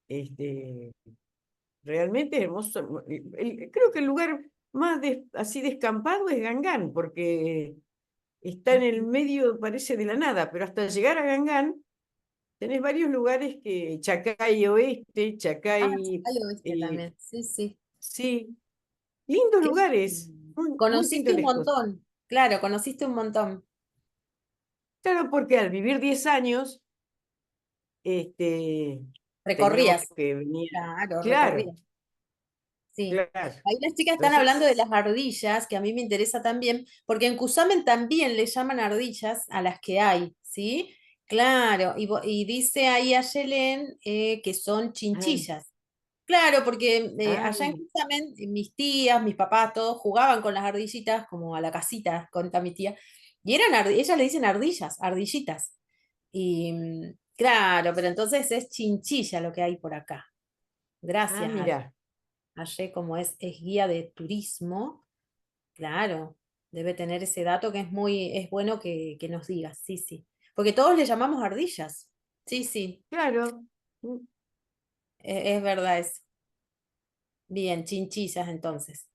este, realmente es hermoso. Creo que el lugar más así descampado es Gangán, porque está en el Ujú. medio, parece de la nada, pero hasta llegar a Gangán tenés varios lugares Chacay Oeste, Ah, Chacay, hay oeste eh, también. Sí, sí. sí, lindos Qué lugares, bien. muy, muy Conociste un pintorescos. montón. Claro, conociste un montón. Claro, porque al vivir 10 años, este, teníamos Recorrías. que venir. Claro, Claro, recorrías. Sí. claro. Ahí las chicas están hablando de Entonces, las ardillas, que a mí me interesa también, porque en Cusamen también le llaman ardillas a las que hay, ¿sí? Claro, y dice ahí a Yelén que son ah, chinchillas. Claro, porque allá en mira, Cusamen, mis tías, mis papás, todos jugaban con las ardillitas, como a la casita, cuenta mi tía, y ellas le dicen ardillas, ardillitas. Y claro, pero entonces es chinchilla lo que hay por acá. Gracias a mira, Aye, como es guía de turismo, claro, debe tener ese dato que es bueno que nos digas, sí, sí. Porque todos le llamamos ardillas. Sí, sí, claro. es verdad eso. Bien, chinchillas entonces.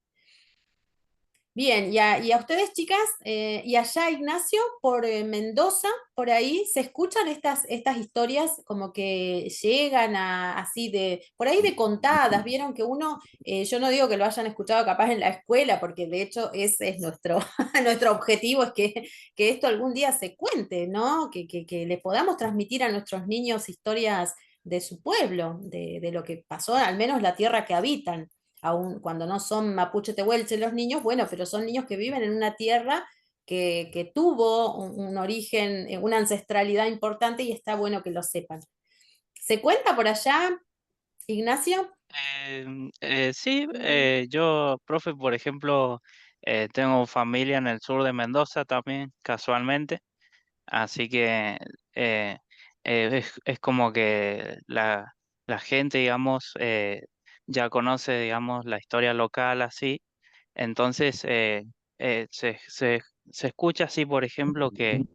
Bien, y a ustedes, chicas, y allá, Ignacio, por Mendoza, por ahí, ¿se escuchan estas historias como que llegan así por ahí de contadas? Vieron que uno, yo no digo que lo hayan escuchado capaz en la escuela, porque de hecho ese es nuestro, nuestro objetivo, es que esto algún día se cuente, ¿no? Que le podamos transmitir a nuestros niños historias de su pueblo, de lo que pasó, al menos la tierra que habitan aun cuando no son mapuche tehuelche los niños, bueno, pero son niños que viven en una tierra que tuvo un origen, una ancestralidad importante y está bueno que lo sepan. ¿Se cuenta por allá, Ignacio? Sí, yo, profe, por ejemplo, tengo familia en el sur de Mendoza también, casualmente, así que eh, es como que la gente, digamos, ya conoce, digamos, la historia local así, entonces se escucha así, por ejemplo, que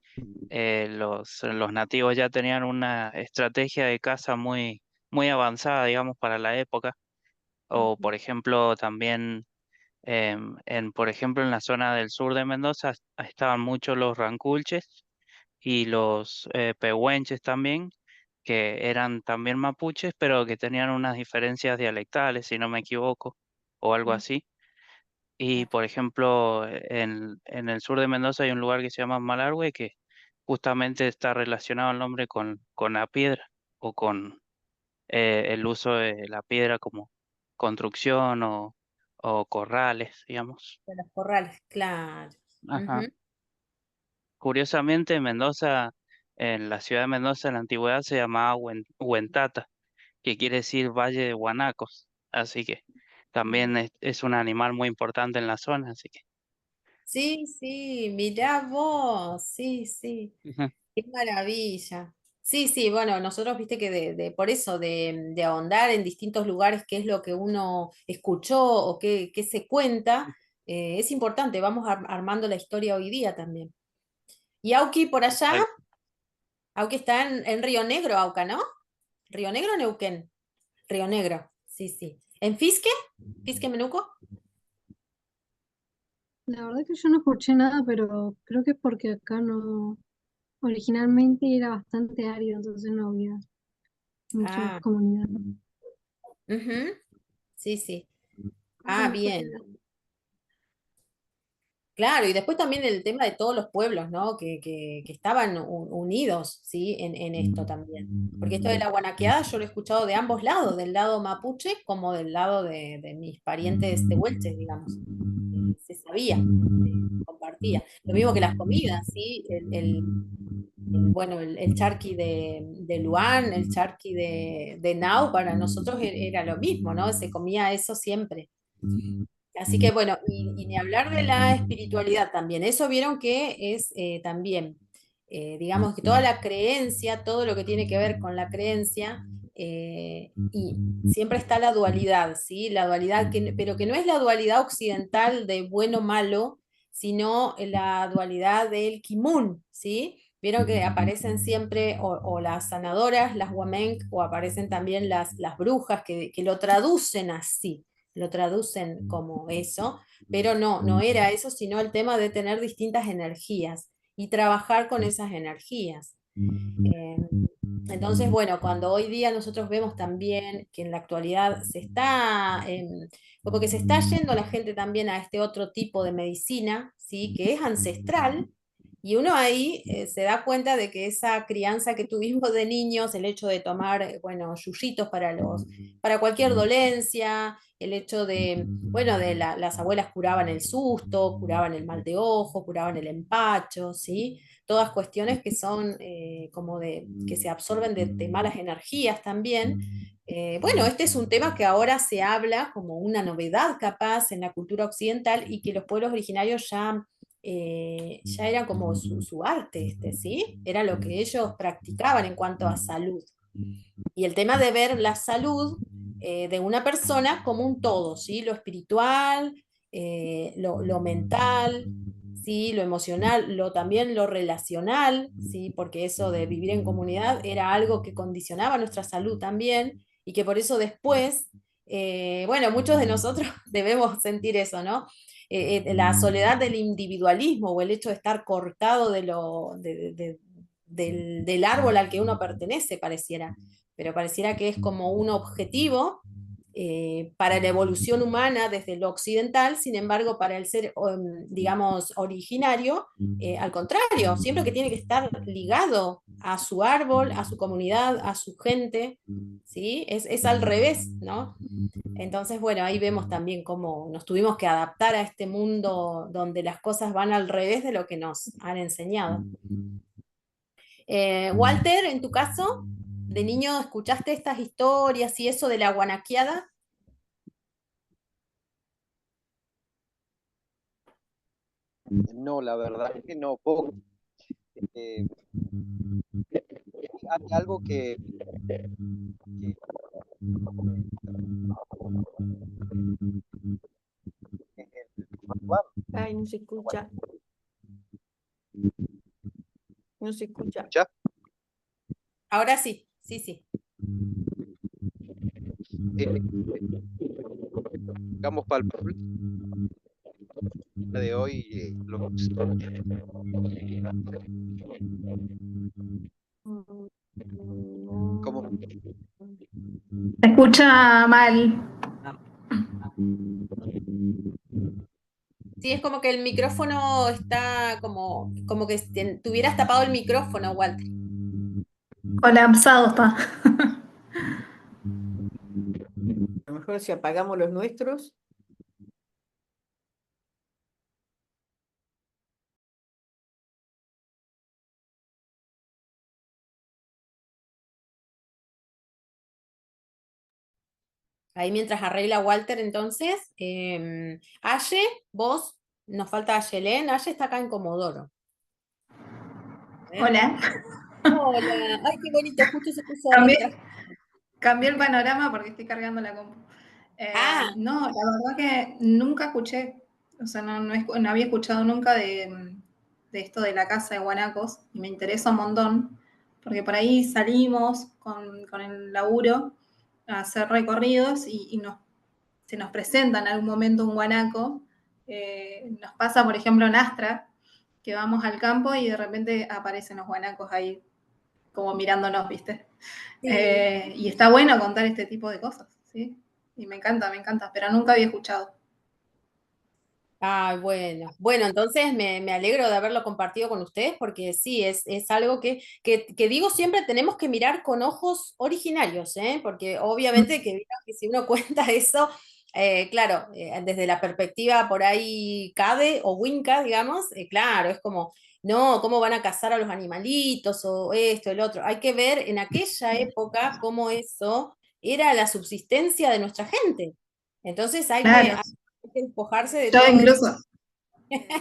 los nativos ya tenían una estrategia de caza muy avanzada, digamos, para la época. O, por ejemplo, también por ejemplo, en la zona del sur de Mendoza estaban muchos los ranculches y los pehuenches también, que eran también mapuches, pero que tenían unas diferencias dialectales, si no me equivoco, o algo Mm, así. Y, por ejemplo, en el sur de Mendoza hay un lugar que se llama Malargüe, que justamente está relacionado el nombre con la piedra o con el uso de la piedra como construcción o corrales, digamos. de los corrales, claro. Ajá. Ujú. Curiosamente, Mendoza, en la ciudad de Mendoza en la antigüedad se llamaba Huentata, que quiere decir Valle de Guanacos. Así que también es un animal muy importante en la zona, así que. Sí, sí, mirá vos, sí, sí. Ujú. Qué maravilla. Sí, sí, bueno, nosotros viste que por eso, de ahondar en distintos lugares qué es lo que uno escuchó o qué se cuenta, es importante, vamos armando la historia hoy día también. Y Auki por allá, Exacto. Auki está en Río Negro, Auca, ¿no? ¿Río Negro o Neuquén? Río Negro, sí, sí. ¿En Fisque? ¿Fisque Menuco? La verdad que yo no escuché nada, pero creo que es porque acá no, originalmente era bastante árido, entonces no había mucha Ah, comunidad. ujú, sí, sí. Ahora Ah, después bien. Claro, y después también el tema de todos los pueblos, ¿no? Que estaban unidos, ¿sí? En esto también. Porque esto de la guanaqueada yo lo he escuchado de ambos lados, del lado mapuche como del lado de mis parientes tehuelches, digamos. Se sabía, se compartía. Lo mismo que las comidas, ¿sí? Bueno, el charqui de Luan, el charqui de Nau, para nosotros era lo mismo, ¿no? Se comía eso siempre. Así que bueno, y ni hablar de la espiritualidad también. Eso vieron que es también, digamos que toda la creencia, todo lo que tiene que ver con la creencia, y siempre está la dualidad, ¿sí? La dualidad, pero que no es la dualidad occidental de bueno malo, sino la dualidad del kimun, ¿sí? Vieron que aparecen siempre o las sanadoras, las wamenk, o aparecen también las brujas que lo traducen así, lo traducen como eso, pero no era eso, sino el tema de tener distintas energías y trabajar con esas energías. Eh, entonces, bueno, cuando hoy día nosotros vemos también que en la actualidad como que se está yendo la gente también a este otro tipo de medicina, ¿sí? Que es ancestral, y uno ahí se da cuenta de que esa crianza que tuvimos de niños, el hecho de tomar, bueno, yuyitos para cualquier dolencia, el hecho de, bueno, las abuelas curaban el susto, curaban el mal de ojo, curaban el empacho, ¿sí? Todas cuestiones que son como que se absorben de malas energías también. Bueno, este es un tema que ahora se habla como una novedad capaz en la cultura occidental y que los pueblos originarios ya era como su arte, ¿sí? Era lo que ellos practicaban en cuanto a salud. Y el tema de ver la salud de una persona como un todo, ¿sí? Lo espiritual, lo mental, ¿sí? Lo emocional, también lo relacional, ¿sí? Porque eso de vivir en comunidad era algo que condicionaba nuestra salud también y que por eso después bueno, muchos de nosotros debemos sentir eso, ¿no? La soledad del individualismo o el hecho de estar cortado del árbol al que uno pertenece, pareciera, pero pareciera que es como un objetivo para la evolución humana desde lo occidental. Sin embargo, para el ser, digamos, originario, al contrario, siempre que tiene que estar ligado a su árbol, a su comunidad, a su gente, ¿sí? Es al revés, ¿no? Entonces, bueno, ahí vemos también cómo nos tuvimos que adaptar a este mundo donde las cosas van al revés de lo que nos han enseñado. Walter, en tu caso, de niño, ¿escuchaste estas historias y eso de la guanaquiada? No, la verdad es que no, poco. Eh, hay algo que es el maguán. Ay, no se escucha, no se escucha. ¿Ya? Ahora sí, sí, sí. Digamos, para el pueblo de hoy, como Se escucha mal. Sí, es como que el micrófono está como que tuvieras tapado el micrófono, Walter. Colapsado está. A lo mejor si apagamos los nuestros. Ahí mientras arregla Walter, entonces, Aye, vos, nos falta Ayelén, Aye está acá en Comodoro. A ver. Hola. Hola, ay, qué bonito, justo se puso a Cambié, distraer. cambié el panorama porque estoy cargando la compu. Ah, No, la verdad que nunca escuché, o sea, no había escuchado nunca de esto de la casa de guanacos y me interesa un montón, porque por ahí salimos con el laburo a hacer recorridos y se nos presenta en algún momento un guanaco. Nos pasa, por ejemplo, en Astra, que vamos al campo y de repente aparecen los guanacos ahí como mirándonos, ¿viste? sí. Y está bueno contar este tipo de cosas, ¿sí? Y me encanta, pero nunca había escuchado. Ah, bueno. Bueno, entonces me alegro de haberlo compartido con ustedes porque sí, es algo que digo siempre tenemos que mirar con ojos originarios, ¿eh? Porque obviamente que, vieron que si uno cuenta eso, claro, desde la perspectiva por ahí CADE o Winca, digamos, claro, es como, no, ¿cómo van a cazar a los animalitos o esto, el otro? Hay que ver en aquella época cómo eso era la subsistencia de nuestra gente. Entonces Claro, hay que despojarse de yo todo eso. incluso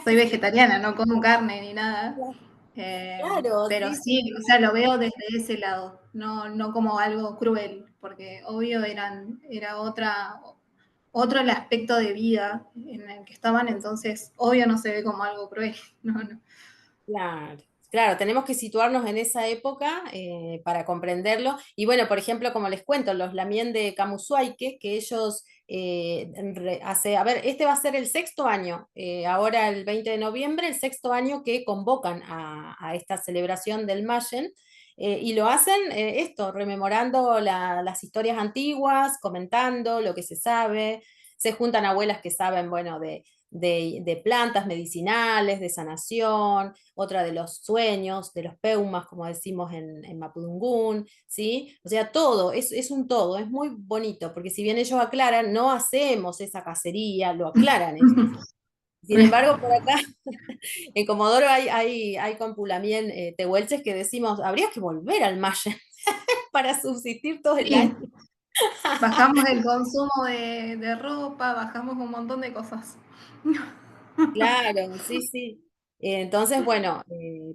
soy vegetariana, no como carne ni nada. Claro, Pero sí, sí, sí. o sea, lo veo desde ese lado, no como algo cruel, porque obvio era otro el aspecto de vida en el que estaban, entonces obvio no se ve como algo cruel, no. Claro, claro, tenemos que situarnos en esa época para comprenderlo. Y bueno, por ejemplo, como les cuento, los Lamien de Camusuaike, que ellos a ver, este va a ser el sexto año, ahora el 20 de noviembre, el sexto año que convocan a esta celebración del Mayen. Y lo hacen esto, rememorando las historias antiguas, comentando lo que se sabe. Se juntan abuelas que saben, bueno, de plantas medicinales, de sanación, otra de los sueños, de los peumas, como decimos en Mapudungún, ¿sí? O sea, todo, es un todo, es muy bonito, porque si bien ellos aclaran, no hacemos esa cacería, lo aclaran ellos. Sin embargo, por acá, en Comodoro hay con Pulamien tehuelches que decimos, habría que volver al Mayen para subsistir todo el año. Sí, bajamos el consumo de ropa, bajamos un montón de cosas. Claro, sí, sí. Entonces, bueno,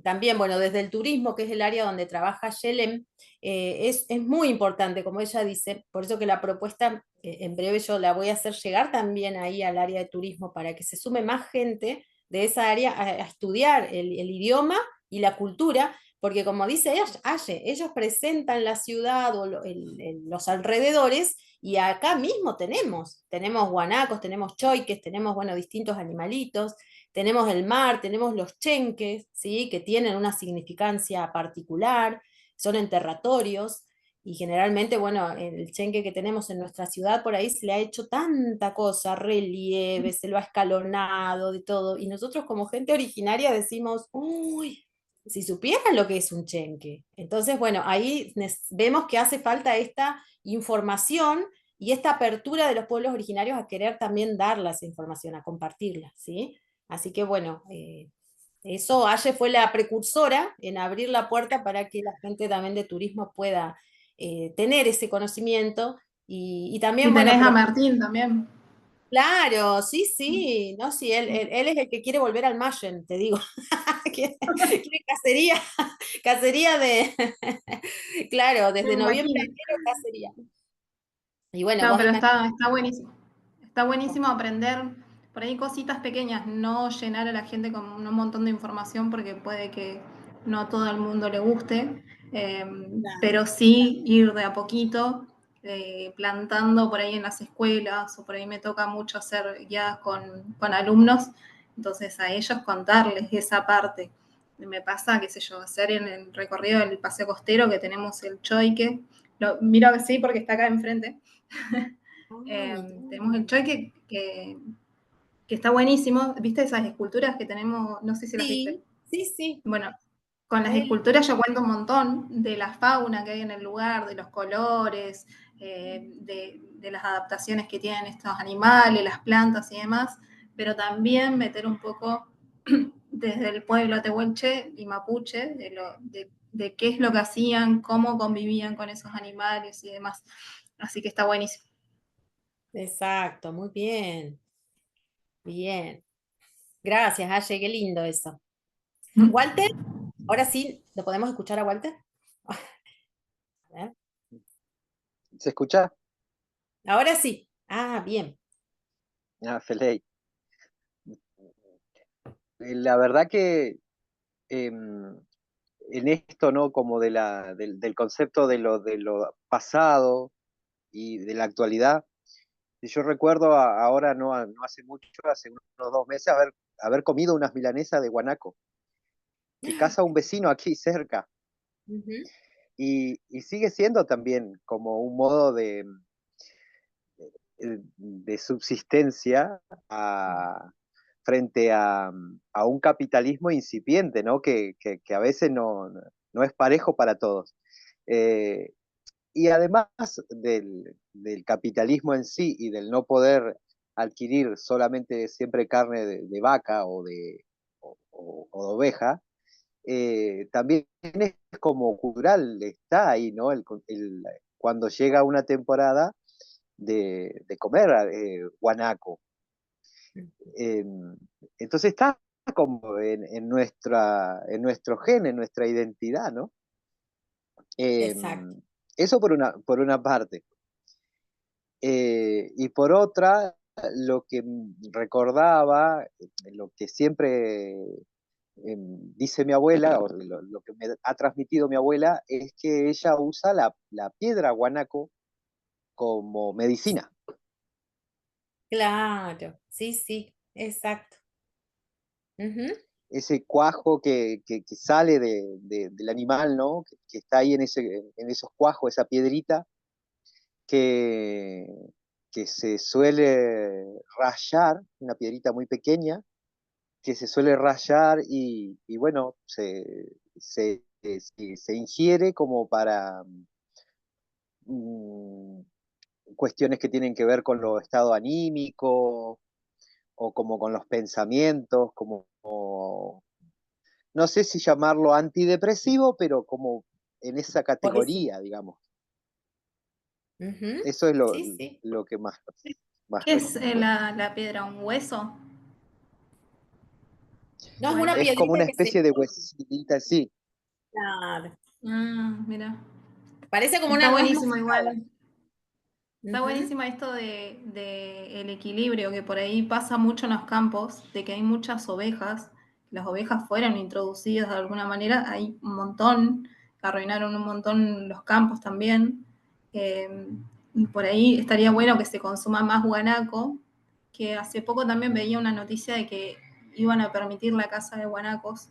también, bueno, desde el turismo, que es el área donde trabaja Yelem, es muy importante, como ella dice, por eso que la propuesta, en breve yo la voy a hacer llegar también ahí al área de turismo para que se sume más gente de esa área a estudiar el idioma y la cultura, porque como dice ella, ellos presentan la ciudad o los alrededores Y acá mismo tenemos guanacos, tenemos choiques, tenemos, bueno, distintos animalitos, tenemos el mar, tenemos los chenques, ¿sí? Que tienen una significancia particular, son enterratorios, y generalmente, bueno, el chenque que tenemos en nuestra ciudad por ahí se le ha hecho tanta cosa, relieve, se lo ha escalonado, de todo, y nosotros como gente originaria decimos, uy, si supieran lo que es un chenque. Entonces, bueno, ahí vemos que hace falta esta información y esta apertura de los pueblos originarios a querer también darla esa información, a compartirla, ¿sí? Así que bueno, eso Aye fue la precursora en abrir la puerta para que la gente también de turismo pueda tener ese conocimiento y también, Y bueno, tenés a Martín también. claro, sí, sí, no, sí, él es el que quiere volver al Mayen, te digo. Quiere cacería, cacería de, claro, Me desde noviembre a imagino. enero cacería. Y bueno, No, vos pero imaginás. está buenísimo. Está buenísimo aprender por ahí cositas pequeñas, no llenar a la gente con un montón de información porque puede que no a todo el mundo le guste, pero sí ir de a poquito plantando por ahí en las escuelas, o por ahí me toca mucho hacer guías con alumnos, entonces a ellos contarles esa parte. Me pasa, qué sé yo, hacer en el recorrido del paseo costero que tenemos el choique, miro que sí porque está acá enfrente. Tenemos el choique que está buenísimo. ¿Viste esas esculturas que tenemos? No sé si las viste. Sí, sí, sí. Bueno, con las Muy lindo. esculturas yo cuento un montón de la fauna que hay en el lugar, de los colores, de las adaptaciones que tienen estos animales, las plantas y demás, pero también meter un poco desde el pueblo tehuelche y mapuche, de qué es lo que hacían, cómo convivían con esos animales y demás. Así que está buenísimo. Exacto, muy bien. Bien. Gracias, Aye, qué lindo eso. Walter, ahora sí, ¿lo podemos escuchar a Walter? A ver. ¿Se escucha? Ahora sí. Ah, bien. Ah, Feley. La verdad que em, en esto, ¿no? Como del concepto de lo pasado y de la actualidad, y yo recuerdo ahora, no hace mucho, hace unos 2 meses, haber comido unas milanesas de guanaco, que casa un vecino aquí cerca, Ujú. y sigue siendo también como un modo de subsistencia frente a un capitalismo incipiente, ¿no? Que a veces no es parejo para todos. Eh, y además del capitalismo en sí y del no poder adquirir solamente siempre carne de vaca o de oveja, también es como cultural, está ahí, ¿no? Cuando llega una temporada de comer guanaco. Eh, entonces está como en nuestro gen, en nuestra identidad, ¿no? Eh, Exacto. Eso por una parte. Y por otra, lo que recordaba, lo que siempre dice mi abuela, o lo que me ha transmitido mi abuela, es que ella usa la piedra guanaco como medicina. Claro, sí, sí, exacto. Ujú. Ese cuajo que sale del animal, ¿no? Que está ahí en esos cuajos, esa piedrita, que, que se suele rayar, una piedrita muy pequeña, que se suele rayar y bueno, se ingiere como para mm, cuestiones que tienen que ver con los estados anímicos o como con los pensamientos, no sé si llamarlo antidepresivo, pero como en esa Por eso. categoría, digamos. Ujú. Eso es Sí, sí. lo que más ¿Qué es recuerdo. la piedra? ¿Un hueso? No, es ¿O es una Es como piedrita una que se... especie de huesita, sí. Claro. Ah, mira. Parece como Está una nuez buenísimo moscada. igual. Está Ujú. buenísimo esto de el equilibrio que por ahí pasa mucho en los campos, de que hay muchas ovejas. Las ovejas fueron introducidas de alguna manera, hay un montón, arruinaron un montón los campos también. por ahí estaría bueno que se consuma más guanaco, que hace poco también veía una noticia de que iban a permitir la caza de guanacos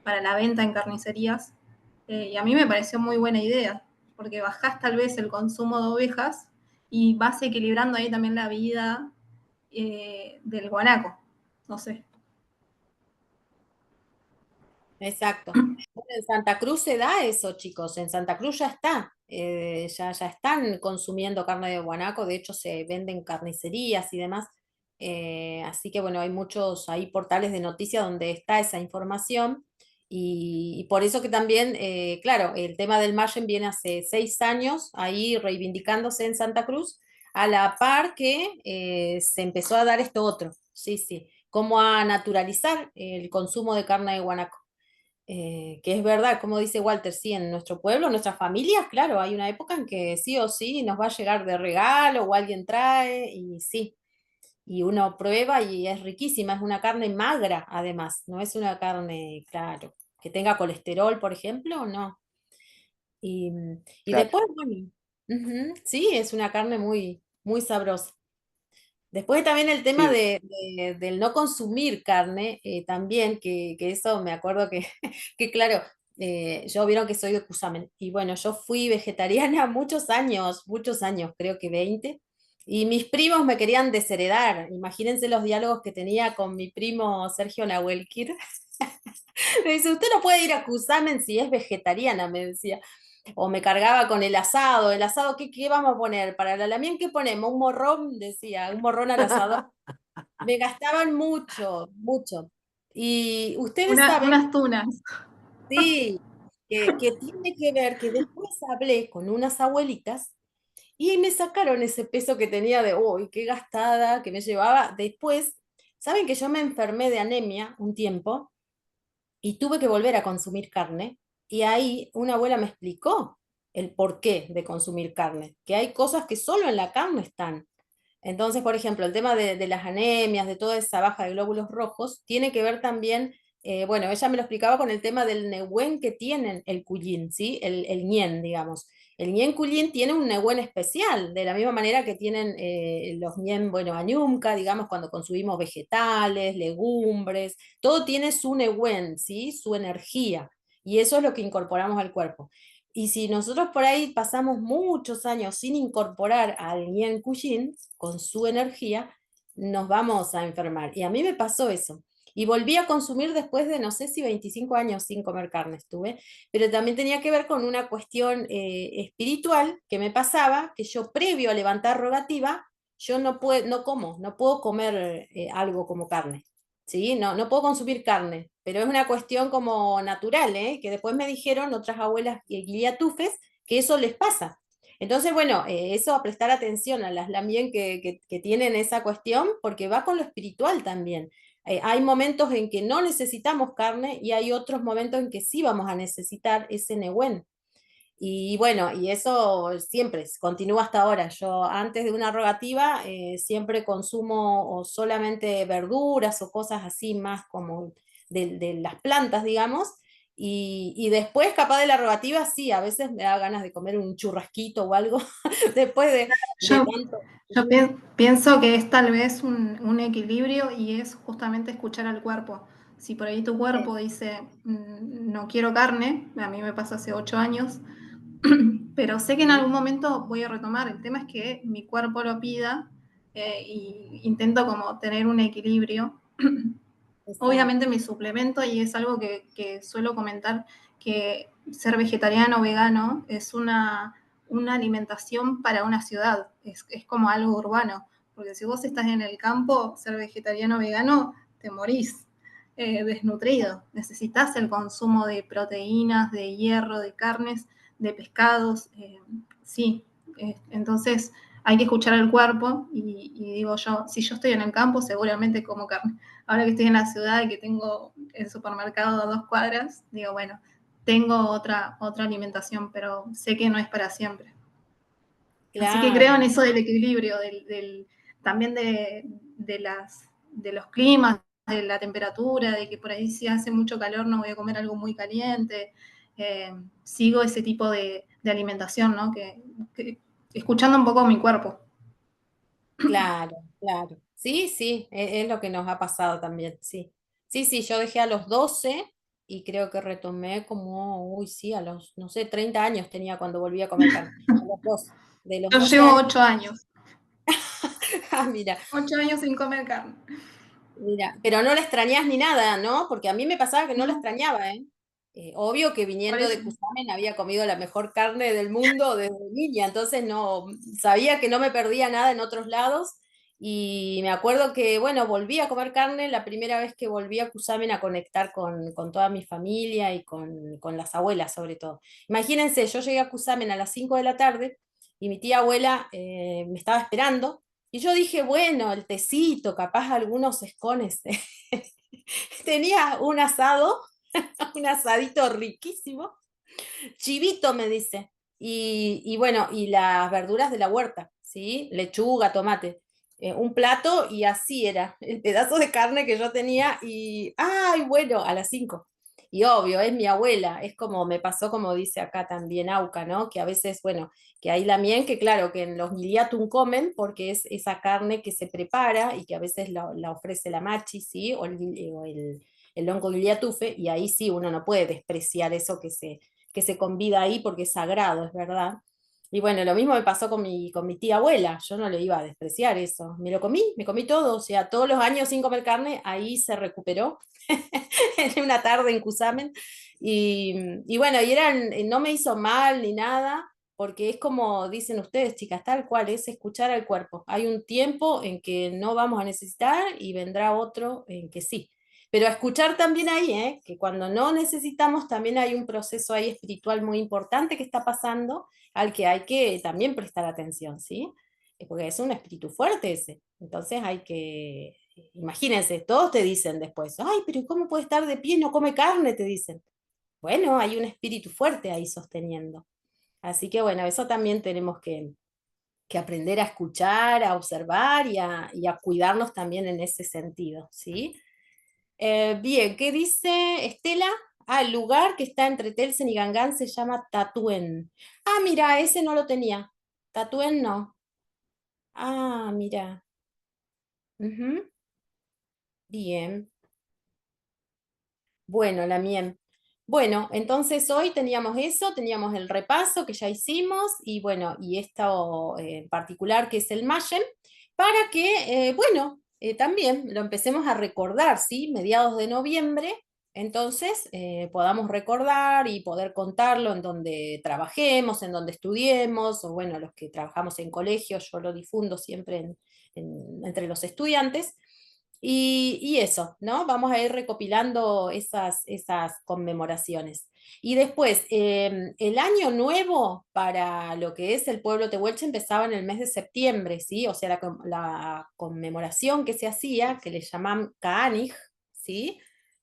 para la venta en carnicerías, y a mí me pareció muy buena idea, porque bajás tal vez el consumo de ovejas y vas equilibrando ahí también la vida del guanaco, no sé. Exacto. Bueno, en Santa Cruz se da eso, chicos. En Santa Cruz ya está. Ya están consumiendo carne de guanaco. De hecho, se venden carnicerías y demás. Así que bueno, hay muchos ahí portales de noticias donde está esa información. Y por eso que también, claro, el tema del Mayen viene hace 6 años ahí reivindicándose en Santa Cruz, a la par que se empezó a dar esto otro. Sí, sí. Como a naturalizar el consumo de carne de guanaco. Que es verdad, como dice Walter, sí, en nuestro pueblo, en nuestras familias, claro, hay una época en que sí o sí nos va a llegar de regalo o alguien trae y sí, y uno prueba y es riquísima, es una carne magra además, no es una carne, claro, que tenga colesterol, por ejemplo, no. Y, y Claro. después, bueno, sí, es una carne muy, muy sabrosa. Después también el tema Sí, del no consumir carne, también, que eso me acuerdo que, que claro, yo vieron que soy de Cusamen, y bueno, yo fui vegetariana muchos años, creo que 20, y mis primos me querían desheredar. Imagínense los diálogos que tenía con mi primo Sergio Nahuelquir. Me dice, usted no puede ir a Cusamen si es vegetariana, me decía. O me cargaba con el asado, ¿qué vamos a poner? Para la lamien, ¿qué ponemos? Un morrón, decía, un morrón al asado. Me gastaban mucho, mucho. Y ustedes saben, Unas tunas. sí, que tiene que ver que después hablé con unas abuelitas y me sacaron ese peso que tenía de, uy, qué gastada que me llevaba. Después, saben que yo me enfermé de anemia un tiempo y tuve que volver a consumir carne. Y ahí una abuela me explicó el porqué de consumir carne, que hay cosas que solo en la carne están. Entonces, por ejemplo, el tema de las anemias, de toda esa baja de glóbulos rojos, tiene que ver también, bueno, ella me lo explicaba con el tema del nehuen que tienen el cuyín, ¿sí? El ñen, digamos. El ñen cuyín tiene un nehuen especial, de la misma manera que tienen los ñen, bueno, añumca, digamos, cuando consumimos vegetales, legumbres, todo tiene su nehuen, ¿sí? Su energía. Y eso es lo que incorporamos al cuerpo. Y si nosotros por ahí pasamos muchos años sin incorporar al Ñen Cuyín con su energía, nos vamos a enfermar. Y a mí me pasó eso. Y volví a consumir después de, no sé si 25 años sin comer carne estuve, pero también tenía que ver con una cuestión espiritual que me pasaba, que yo previo a levantar rogativa, yo no puedo comer algo como carne. ¿Sí? No puedo consumir carne, pero es una cuestión como natural, ¿eh? Que después me dijeron otras abuelas guiatufes que eso les pasa. Entonces, bueno, eso a prestar atención a las lamien que tienen esa cuestión, porque va con lo espiritual también. Hay momentos en que no necesitamos carne y hay otros momentos en que sí vamos a necesitar ese nehuen. Y bueno, y eso siempre continúa hasta ahora. Yo antes de una rogativa siempre consumo o solamente verduras o cosas así más como de las plantas, digamos. Y después, capaz de la rogativa, sí, a veces me da ganas de comer un churrasquito o algo después de Yo, tanto. yo pienso que es tal vez un equilibrio y es justamente escuchar al cuerpo. Si por ahí tu cuerpo dice, no quiero carne, a mí me pasó hace 8 años, pero sé que en algún momento voy a retomar. El tema es que mi cuerpo lo pida y intento como tener un equilibrio. Exacto. Obviamente me suplemento y es algo que suelo comentar, que ser vegetariano o vegano es una alimentación para una ciudad, es como algo urbano, porque si vos estás en el campo, ser vegetariano o vegano, te morís desnutrido. Necesitas el consumo de proteínas, de hierro, de carnes, de pescados, sí. Entonces hay que escuchar al cuerpo y digo yo, si yo estoy en el campo, seguramente como carne. Ahora que estoy en la ciudad y que tengo el supermercado a 2 cuadras, digo, bueno, tengo otra alimentación, pero sé que no es para siempre. Así que creo en Claro. eso del equilibrio, también de los climas, de la temperatura, de que por ahí si hace mucho calor no voy a comer algo muy caliente. Sigo ese tipo de alimentación, ¿no? Que escuchando un poco mi cuerpo. Claro, claro. Sí, sí, es lo que nos ha pasado también, sí. Sí, sí, yo dejé a los 12 y creo que retomé como, uy, sí, a los, no sé, 30 años tenía cuando volví a comer carne. A los 12, de los Yo 12 llevo años. 8 años, Ah, mira, 8 años sin comer carne. mira, pero no la extrañás ni nada, ¿no? Porque a mí me pasaba que no la No, extrañaba, ¿eh? Obvio que por viniendo eso. de Cusamen había comido la mejor carne del mundo desde niña, entonces no, sabía que no me perdía nada en otros lados. Y me acuerdo que, bueno, volví a comer carne la primera vez que volví a Cusamen a conectar con toda mi familia y con las abuelas, sobre todo. Imagínense, yo llegué a Cusamen a las 5 de la tarde y mi tía abuela me estaba esperando. Y yo dije, bueno, el tecito, capaz algunos escones. Tenía un asado, un asadito riquísimo. Chivito me dice. Y bueno, y las verduras de la huerta, ¿sí? Lechuga, tomate. Un plato y así era el pedazo de carne que yo tenía y, ay, bueno, a las 5. Y obvio, es mi abuela, es como me pasó como dice acá también Auca, ¿no? Que a veces, bueno, que hay la mien, que claro, que en los Guiliatum comen porque es esa carne que se prepara y que a veces la ofrece la machi, ¿sí? O el longo guiliatufe, y ahí sí uno no puede despreciar eso que se convida ahí porque es sagrado, es verdad. Y bueno, lo mismo me pasó con mi tía abuela, yo no le iba a despreciar eso. Me comí todo, o sea, todos los años sin comer carne, ahí se recuperó en una tarde en Cusamen. Y bueno, no me hizo mal ni nada, porque es como dicen ustedes, chicas, tal cual, es escuchar al cuerpo. Hay un tiempo en que no vamos a necesitar y vendrá otro en que sí. Pero a escuchar también ahí, que cuando no necesitamos también hay un proceso ahí espiritual muy importante que está pasando, al que hay que también prestar atención, ¿sí? Porque es un espíritu fuerte ese. Entonces hay que, imagínense, todos te dicen después, ay, pero ¿cómo puede estar de pie? No come carne, te dicen. Bueno, hay un espíritu fuerte ahí sosteniendo. Así que bueno, eso también tenemos que aprender a escuchar, a observar y a cuidarnos también en ese sentido, ¿sí? Bien, ¿qué dice Estela? Ah, el lugar que está entre Telsen y Gangán se llama Tatuen. Ah, mira, ese no lo tenía. Tatuen no. Ah, mira. Ujú. Bien. Bueno, la mien. Bueno, entonces hoy teníamos eso, teníamos el repaso que ya hicimos y bueno, y esto en particular que es el Mayen, para que, bueno, también lo empecemos a recordar, ¿sí? Mediados de noviembre, entonces podamos recordar y poder contarlo en donde trabajemos, en donde estudiemos, o bueno, los que trabajamos en colegios, yo lo difundo siempre entre los estudiantes. Y eso, ¿no? Vamos a ir recopilando esas conmemoraciones. Y después, el año nuevo para lo que es el pueblo tehuelche empezaba en el mes de septiembre, ¿sí? O sea, la conmemoración que se hacía, que le llaman Ka'anij, ¿sí?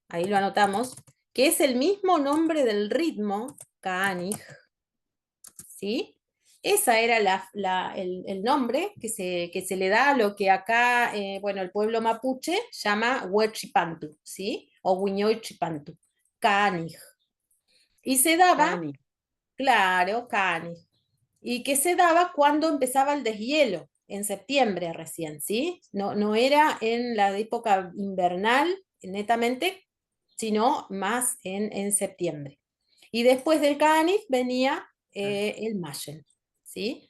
Ahí lo anotamos, que es el mismo nombre del ritmo, Ka'anij, ¿sí? Esa era el nombre que se le da a lo que acá, bueno, el pueblo mapuche llama Huechipantu, ¿sí? O Huiñoichipantu, Cánig. Y se daba, Cani. claro, Cánig. Y que se daba cuando empezaba el deshielo, en septiembre recién, ¿sí? No, no era en la época invernal, netamente, sino más en septiembre. Y después del Cánig venía el Mayen, ¿sí?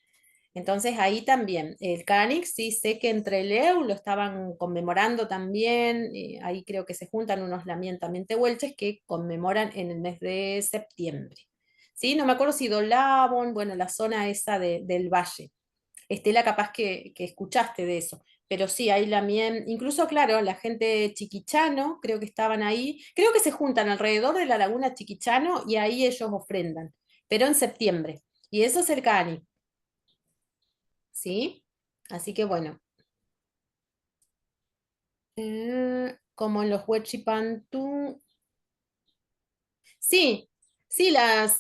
Entonces ahí también, el Canix, sí sé que entre el EU lo estaban conmemorando también, ahí creo que se juntan unos también tehuelches que conmemoran en el mes de septiembre. ¿Sí? No me acuerdo si Dolabón, bueno, la zona esa del valle. Estela, capaz que escuchaste de eso. Pero sí, ahí también, incluso, claro, la gente chiquichano, creo que estaban ahí, creo que se juntan alrededor de la laguna Chiquichano y ahí ellos ofrendan, pero en septiembre. Y eso es el Cani. ¿Sí? Así que bueno, como en los Huechipantú. Sí, sí, las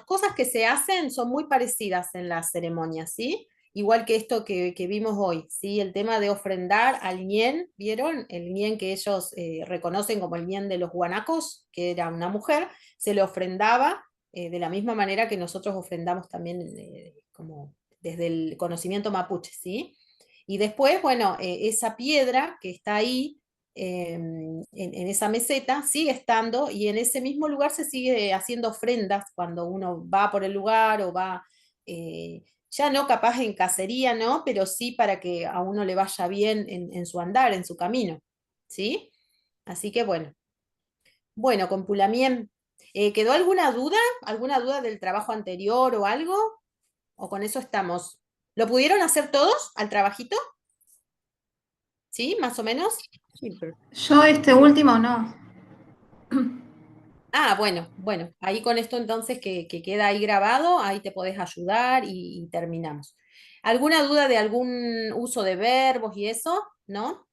cosas que se hacen son muy parecidas en las ceremonias, ¿sí? Igual que esto que vimos hoy, ¿sí? El tema de ofrendar al ñen, ¿vieron? El ñen que ellos reconocen como el ñen de los guanacos, que era una mujer, se le ofrendaba de la misma manera que nosotros ofrendamos también como desde el conocimiento mapuche, ¿sí? Y después, bueno, esa piedra que está ahí, en esa meseta, sigue estando, y en ese mismo lugar se sigue haciendo ofrendas cuando uno va por el lugar o va, ya no capaz en cacería, ¿no? Pero sí para que a uno le vaya bien en su andar, en su camino, ¿sí? Así que bueno. Bueno, con Pulamien, ¿quedó alguna duda? ¿Alguna duda del trabajo anterior o algo? ¿O con eso estamos? ¿Lo pudieron hacer todos al trabajito? ¿Sí? ¿Más o menos? Sí, pero Yo este sí. último no. Ah, bueno, bueno, ahí con esto entonces que queda ahí grabado, ahí te podés ayudar y terminamos. ¿Alguna duda de algún uso de verbos y eso? ¿No?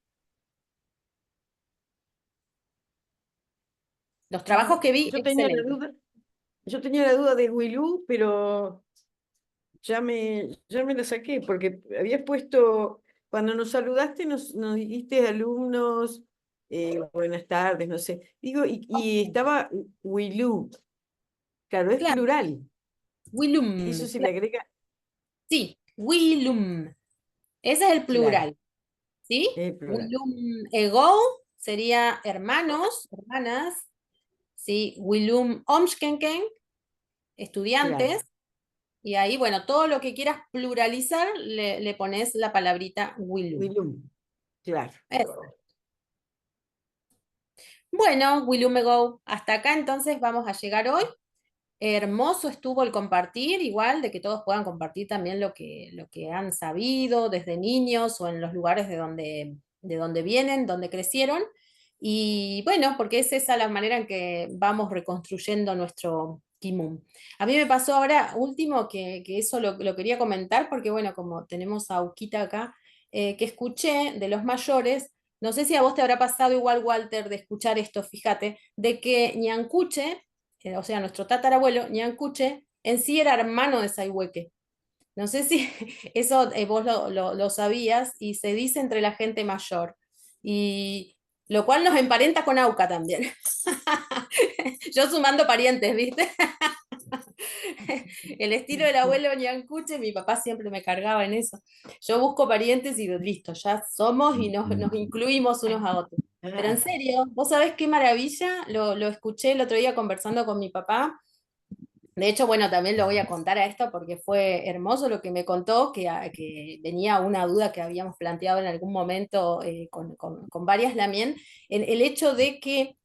Los trabajos que vi, Yo tenía la excelente. duda, yo tenía la duda de Wilú, pero ya me la saqué, porque habías puesto, cuando nos saludaste, nos dijiste alumnos, buenas tardes, no sé. Digo, y estaba Wilú, claro, es Claro, plural. Eso Willum, se le agrega, sí, Willum. Ese es el claro, plural. ¿Sí? es plural, Willum ego sería hermanos, hermanas, ¿sí? Willum omskenken, claro. estudiantes, y ahí, bueno, todo lo que quieras pluralizar, le pones la palabrita Willum. Wilum, claro. Eso. Bueno, Willum ego, hasta acá entonces vamos a llegar hoy. Hermoso estuvo el compartir, igual de que todos puedan compartir también lo que han sabido desde niños o en los lugares de donde vienen, donde crecieron. Y bueno, porque es esa la manera en que vamos reconstruyendo nuestro Kimun. A mí me pasó ahora último que eso lo quería comentar, porque bueno, como tenemos a Uquita acá, que escuché de los mayores, no sé si a vos te habrá pasado igual, Walter, de escuchar esto, fíjate, de que Ñancuche, o sea, nuestro tatarabuelo, Ñancuche, en sí era hermano de Saihueque. No sé si eso vos lo sabías, y se dice entre la gente mayor. Y lo cual nos emparenta con Auca también. Yo sumando parientes, ¿viste? El estilo del abuelo Ñancuche, mi papá siempre me cargaba en eso. Yo busco parientes y listo, ya somos y nos incluimos unos a otros. Pero en Ah, serio, ¿vos sabés qué maravilla? Lo escuché el otro día conversando con mi papá. De hecho, bueno, también lo voy a contar a esto porque fue hermoso lo que me contó, que venía una duda que habíamos planteado en algún momento, con varias Lamien, el hecho de que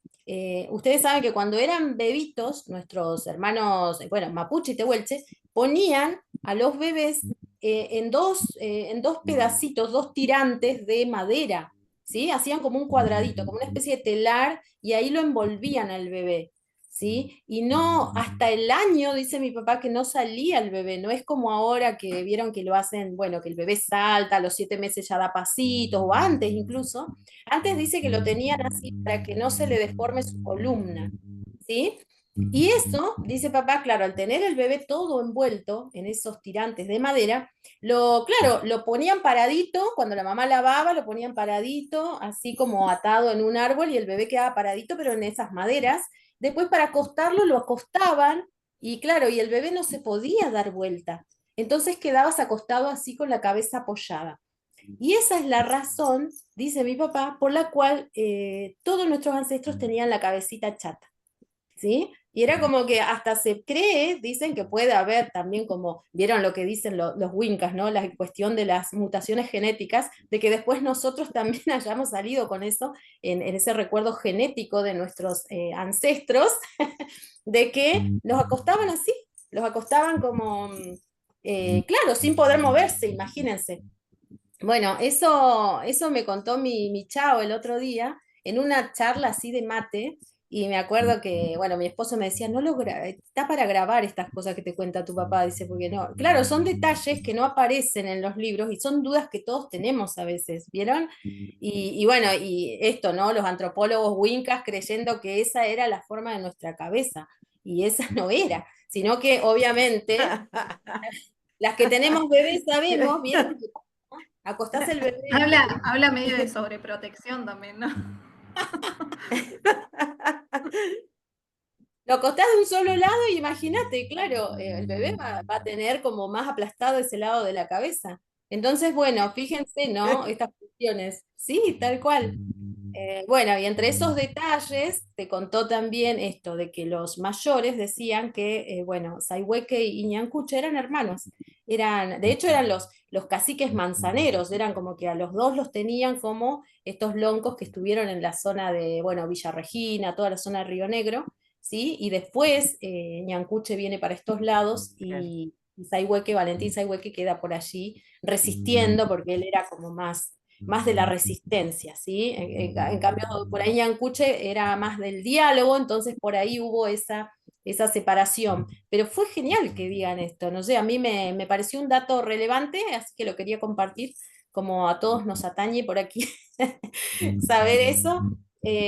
ustedes saben que cuando eran bebitos, nuestros hermanos, bueno, Mapuche y Tehuelche, ponían a los bebés en dos pedacitos, dos tirantes de madera, ¿sí? Hacían como un cuadradito, como una especie de telar, y ahí lo envolvían al bebé. ¿Sí? Y no, hasta el año, dice mi papá, que no salía el bebé, no es como ahora que vieron que lo hacen, bueno, que el bebé salta, a los 7 meses ya da pasitos, o antes incluso. Antes dice que lo tenían así para que no se le deforme su columna, ¿sí? Y eso, dice papá, claro, al tener el bebé todo envuelto en esos tirantes de madera, claro, lo ponían paradito, cuando la mamá lavaba, lo ponían paradito, así como atado en un árbol, y el bebé quedaba paradito, pero en esas maderas. Después para acostarlo lo acostaban, y claro, y el bebé no se podía dar vuelta. Entonces quedabas acostado así con la cabeza apoyada. Y esa es la razón, dice mi papá, por la cual todos nuestros ancestros tenían la cabecita chata. ¿Sí? Y era como que hasta se cree, dicen que puede haber también, como vieron lo que dicen los Wincas, ¿no? La cuestión de las mutaciones genéticas, de que después nosotros también hayamos salido con eso, en ese recuerdo genético de nuestros ancestros, de que los acostaban así, los acostaban como, claro, sin poder moverse, imagínense. Bueno, eso me contó mi chavo el otro día en una charla así de mate, y me acuerdo que, bueno, mi esposo me decía, está para grabar estas cosas que te cuenta tu papá, dice, porque no, claro, son detalles que no aparecen en los libros y son dudas que todos tenemos a veces, ¿vieron? Y bueno, y esto, ¿no? Los antropólogos wincas creyendo que esa era la forma de nuestra cabeza, y esa no era, sino que obviamente las que tenemos bebés sabemos, ¿vieron? Acostás el bebé. Habla medio de sobreprotección también, ¿no? lo acostás de un solo lado y imagínate, claro, el bebé va a tener como más aplastado ese lado de la cabeza. Entonces, bueno, fíjense, ¿no? Estas cuestiones. Sí, tal cual. Bueno, y entre esos detalles te contó también esto de que los mayores decían que, bueno, Saihueque y Ñancuche eran hermanos. De hecho, eran los caciques manzaneros, eran como que a los dos los tenían como estos loncos que estuvieron en la zona de, bueno, Villa Regina, toda la zona de Río Negro, ¿sí? Y después Ñancuche viene para estos lados y Saihueque, Valentín Saihueque queda por allí resistiendo porque él era como más de la resistencia, ¿sí? En cambio, por ahí Ñancuche era más del diálogo, entonces por ahí hubo esa separación. Pero fue genial que digan esto, no sé, a mí me pareció un dato relevante, así que lo quería compartir, como a todos nos atañe por aquí saber eso.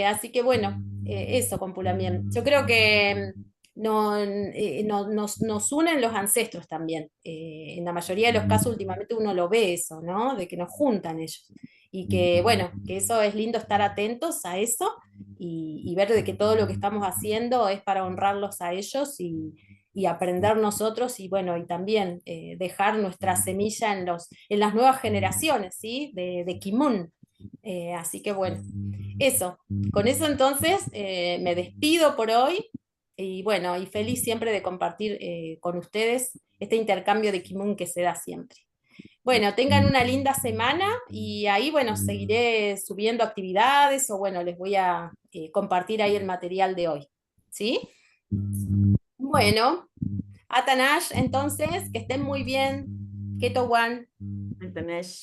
Así que bueno, eso con Pulamien. Yo creo que nos unen los ancestros también. En la mayoría de los casos últimamente uno lo ve eso, ¿no? De que nos juntan ellos. Y que, bueno, que eso es lindo estar atentos a eso y ver de que todo lo que estamos haciendo es para honrarlos a ellos y aprender nosotros y bueno, y también dejar nuestra semilla en las nuevas generaciones, ¿sí? De Kimun. Así que bueno, eso. Con eso entonces me despido por hoy y bueno, y feliz siempre de compartir con ustedes este intercambio de Kimun que se da siempre. Bueno, tengan una linda semana y ahí, bueno, seguiré subiendo actividades o bueno, les voy a compartir ahí el material de hoy. ¿Sí? Bueno, Atanash, entonces, que estén muy bien. Keto One. ¿Entendés?